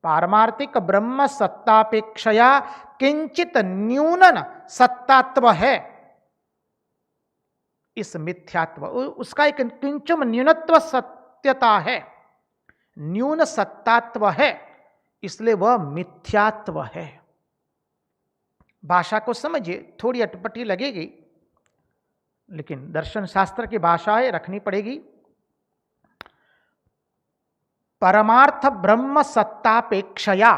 पारमार्थिक ब्रह्म सत्तापेक्षया किंचित न्यूनन सत्तात्व है। इस मिथ्यात्व, उसका एक किंचुम न्यूनत्व सत्यता है, न्यून सत्तात्व है, इसलिए वह मिथ्यात्व है। भाषा को समझिए, थोड़ी अटपटी लगेगी, लेकिन दर्शन शास्त्र की भाषा है, रखनी पड़ेगी। परमार्थ ब्रह्म सत्तापेक्षया,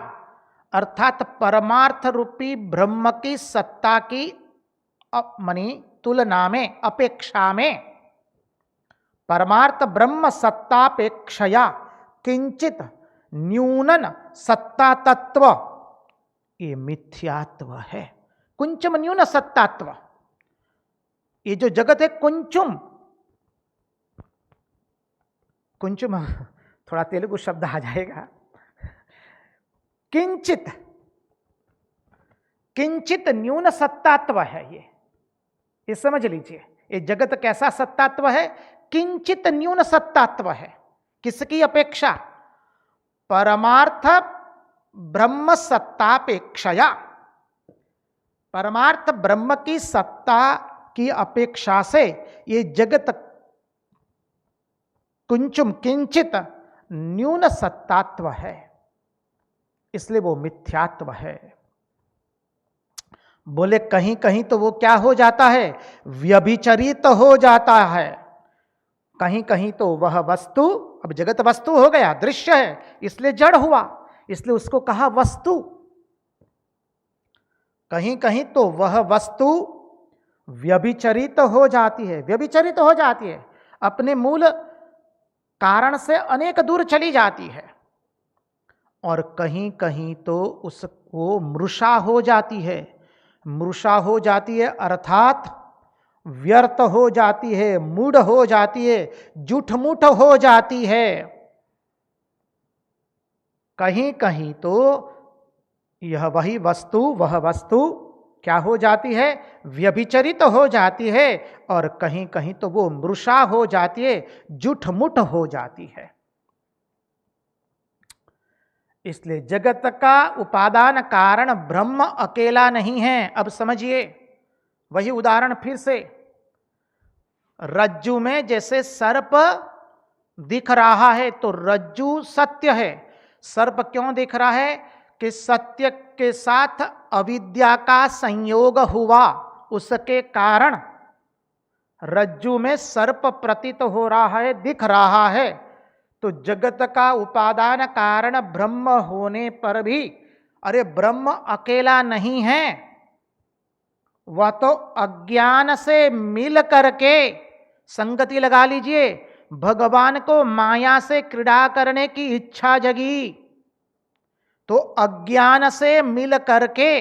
अर्थात परमार्थ रूपी ब्रह्म की सत्ता की मनी तुलना में, अपेक्षा में, परमार्थ ब्रह्म सत्तापेक्षया किंचित न्यूनन सत्ता तत्व, ये मिथ्यात्व है। कुंचम न्यून सत्तात्व, ये जो जगत है कुंचुम, कुंचुम थोड़ा तेलुगु शब्द आ जाएगा, किंचित, किंचित न्यून सत्तात्व है ये समझ लीजिए। ये जगत कैसा सत्तात्व है? किंचित न्यून सत्तात्व है। किसकी अपेक्षा? परमार्थ ब्रह्म सत्तापेक्षया, परमार्थ ब्रह्म की सत्ता की अपेक्षा से ये जगत कुंचुम किंचित न्यून सत्तात्व है, इसलिए वो मिथ्यात्व है। बोले कहीं कहीं तो वो क्या हो जाता है? व्यभिचरित हो जाता है। कहीं कहीं तो वह वस्तु, अब जगत वस्तु हो गया, दृश्य है इसलिए जड़ हुआ, इसलिए उसको कहा वस्तु। कहीं कहीं तो वह वस्तु व्यभिचरित हो जाती है, व्यभिचरित हो जाती है, अपने मूल कारण से अनेक दूर चली जाती है। और कहीं कहीं तो उसको मृषा हो जाती है। मृषा हो जाती है अर्थात व्यर्थ हो जाती है, मूढ़ हो जाती है, झूठमूठ हो जाती है। कहीं कहीं तो यह वही वस्तु, वह वस्तु क्या हो जाती है? व्यभिचरित हो जाती है। और कहीं कहीं तो वो मृषा हो जाती है, झूठमूठ हो जाती है। इसलिए जगत का उपादान कारण ब्रह्म अकेला नहीं है। अब समझिए, वही उदाहरण फिर से, रज्जु में जैसे सर्प दिख रहा है तो रज्जु सत्य है। सर्प क्यों दिख रहा है? कि सत्य के साथ अविद्या का संयोग हुआ, उसके कारण रज्जु में सर्प प्रतीत हो रहा है, दिख रहा है। तो जगत का उपादान कारण ब्रह्म होने पर भी, अरे ब्रह्म अकेला नहीं है, वह तो अज्ञान से मिल करके, संगति लगा लीजिए, भगवान को माया से क्रीड़ा करने की इच्छा जगी तो अज्ञान से मिल करके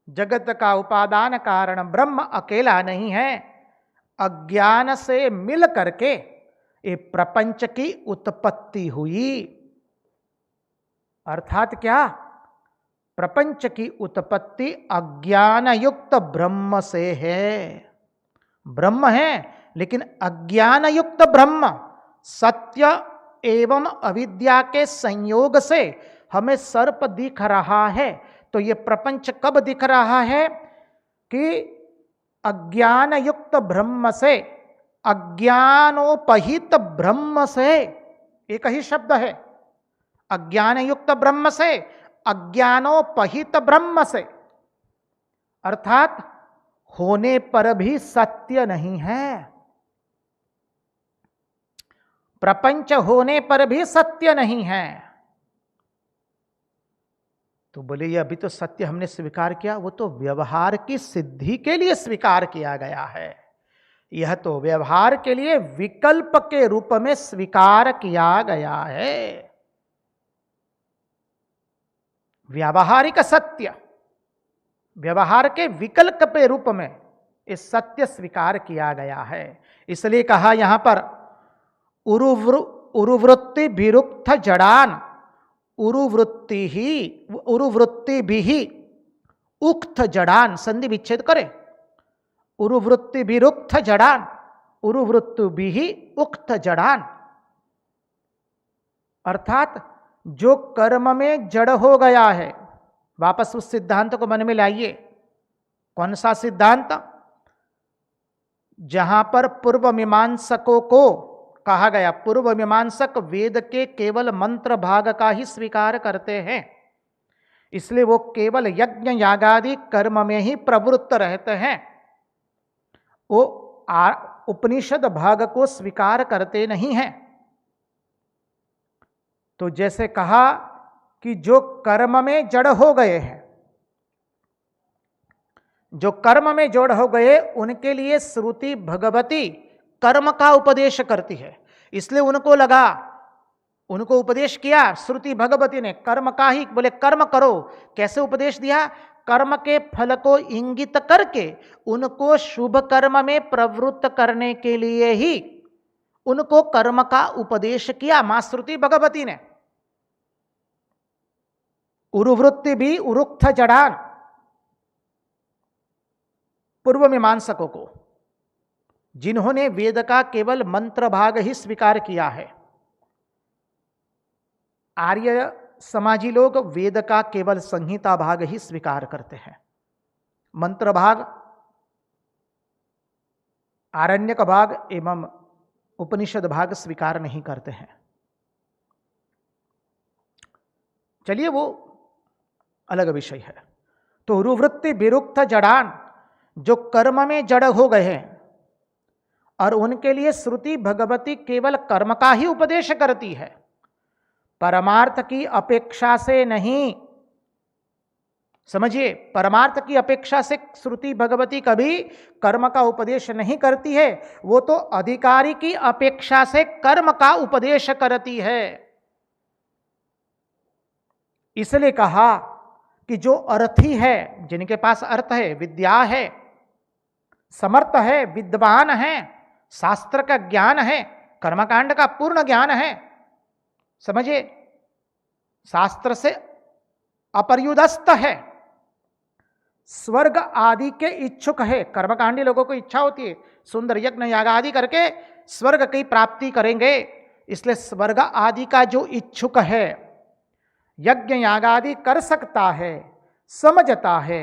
जगत का उपादान कारण ब्रह्म अकेला नहीं है, अज्ञान से मिल करके ये प्रपंच की उत्पत्ति हुई। अर्थात क्या? प्रपंच की उत्पत्ति अज्ञान युक्त ब्रह्म से है। ब्रह्म है लेकिन अज्ञान युक्त ब्रह्म, सत्य एवं अविद्या के संयोग से हमें सर्प दिख रहा है। तो ये प्रपंच कब दिख रहा है? कि अज्ञान युक्त ब्रह्म से, अज्ञानोपहित ब्रह्म से, एक ही शब्द है, अज्ञान युक्त ब्रह्म से, अज्ञानोपहित ब्रह्म से, अर्थात होने पर भी सत्य नहीं है। प्रपंच होने पर भी सत्य नहीं है। तो बोले ये अभी तो सत्य हमने स्वीकार किया, वो तो व्यवहार की सिद्धि के लिए स्वीकार किया गया है। यह तो व्यवहार के लिए विकल्प के रूप में स्वीकार किया गया है। व्यावहारिक सत्य, व्यवहार के विकल्प के रूप में इस सत्य स्वीकार किया गया है। इसलिए कहा यहां पर उरुवृत्ति विरुक्त जड़ान, उरुवृत्ति भी उक्त जड़ान, संधि विच्छेद करें, उरुवृत्ति विरुक्त जड़ान, उरुवृत्ति भी उक्त जड़ान। अर्थात जो कर्म में जड़ हो गया है, वापस उस सिद्धांत को मन में लाइए। कौन सा सिद्धांत? जहां पर पूर्व मीमांसकों को कहा गया, पूर्व मीमांसक वेद के केवल मंत्र भाग का ही स्वीकार करते हैं, इसलिए वो केवल यज्ञ यागादि कर्म में ही प्रवृत्त रहते हैं, वो उपनिषद भाग को स्वीकार करते नहीं हैं। तो जैसे कहा कि जो कर्म में जड़ हो गए हैं, जो कर्म में जड़ हो गए, उनके लिए श्रुति भगवती कर्म का उपदेश करती है। इसलिए उनको लगा, उनको उपदेश किया श्रुति भगवती ने कर्म का ही, बोले कर्म करो। कैसे उपदेश दिया? कर्म के फल को इंगित करके उनको शुभ कर्म में प्रवृत्त करने के लिए ही उनको कर्म का उपदेश किया मां श्रुति भगवती ने। उरुवृत्ति भी उरुक्त जड़ान, पूर्व मीमांसकों को, जिन्होंने वेद का केवल मंत्र भाग ही स्वीकार किया है। आर्य समाजी लोग वेद का केवल संहिता भाग ही स्वीकार करते हैं, मंत्र भाग, आरण्यक भाग एवं उपनिषद भाग स्वीकार नहीं करते हैं। चलिए वो अलग विषय है। तो रुवृत्ति विरुक्त जड़ान, जो कर्म में जड़ हो गए हैं और उनके लिए श्रुति भगवती केवल कर्म का ही उपदेश करती है, परमार्थ की अपेक्षा से नहीं। समझिए, परमार्थ की अपेक्षा से श्रुति भगवती कभी कर्म का उपदेश नहीं करती है, वो तो अधिकारी की अपेक्षा से कर्म का उपदेश करती है। इसलिए कहा कि जो अर्थी है, जिनके पास अर्थ है, विद्या है, समर्थ है, विद्वान है, शास्त्र का ज्ञान है, कर्मकांड का पूर्ण ज्ञान है, समझिए शास्त्र से अपर्युदस्त है, स्वर्ग आदि के इच्छुक है। कर्मकांडी लोगों को इच्छा होती है सुंदर यज्ञ याग आदि करके स्वर्ग की प्राप्ति करेंगे, इसलिए स्वर्ग आदि का जो इच्छुक है यज्ञ याग आदि कर सकता है, समझता है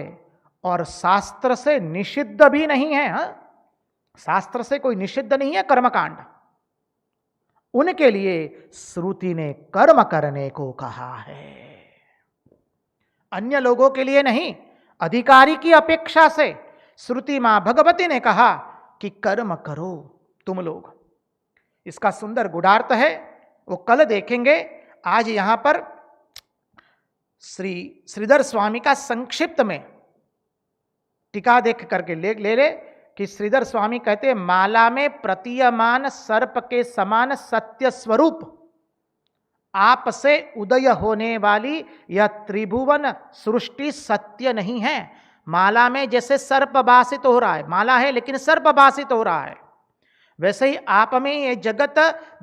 और शास्त्र से निषिद्ध भी नहीं है। हाँ? शास्त्र से कोई निषिद्ध नहीं है कर्मकांड, उनके लिए श्रुति ने कर्म करने को कहा है, अन्य लोगों के लिए नहीं। अधिकारी की अपेक्षा से श्रुति मां भगवती ने कहा कि कर्म करो तुम लोग। इसका सुंदर गुणार्थ है, वो कल देखेंगे। आज यहां पर श्रीधर स्वामी का संक्षिप्त में टीका देख करके ले ले कि श्रीधर स्वामी कहते हैं, माला में प्रतीयमान सर्प के समान सत्य स्वरूप आप से उदय होने वाली यह त्रिभुवन सृष्टि सत्य नहीं है। माला में जैसे सर्प भाषित हो रहा है, माला है लेकिन सर्प भाषित हो रहा है, वैसे ही आप में ये जगत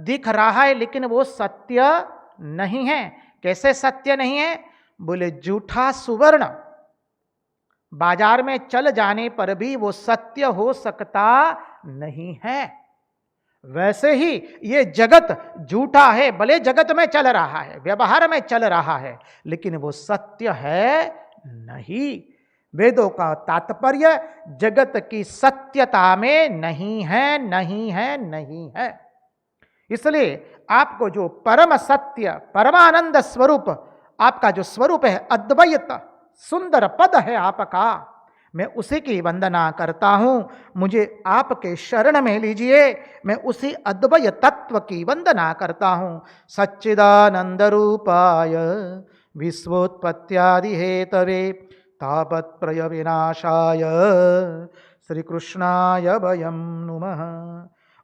दिख रहा है लेकिन वो सत्य नहीं है। कैसे सत्य नहीं है? बोले झूठा सुवर्ण बाजार में चल जाने पर भी वो सत्य हो सकता नहीं है, वैसे ही ये जगत झूठा है, भले जगत में चल रहा है, व्यवहार में चल रहा है, लेकिन वो सत्य है नहीं। वेदों का तात्पर्य जगत की सत्यता में नहीं है, नहीं है, नहीं है। इसलिए आपको जो परम सत्य, परमानंद स्वरूप, आपका जो स्वरूप है, अद्वैत सुंदर पद है आपका, मैं उसी की वंदना करता हूं। मुझे आपके शरण में लीजिए, मैं उसी अद्वैत तत्व की वंदना करता हूं। सच्चिदानंद रूपाय विश्वोत्पत्त्यादि हेतवे तापत्रय विनाशाय श्री कृष्णाय वयं नुमः।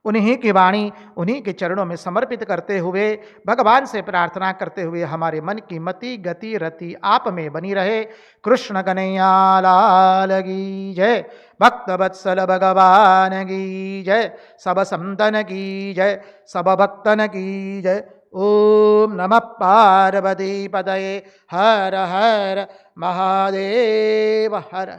उन्हीं की वाणी उन्हीं के चरणों में समर्पित करते हुए, भगवान से प्रार्थना करते हुए हमारे मन की मति गति रति आप में बनी रहे। कृष्ण कन्हैया लाल की जय, भक्त वत्सल भगवान की जय, सब संतन की जय, सब भक्तन की जय। ओम नमः पार्वती पतये, हर हर महादेव हर।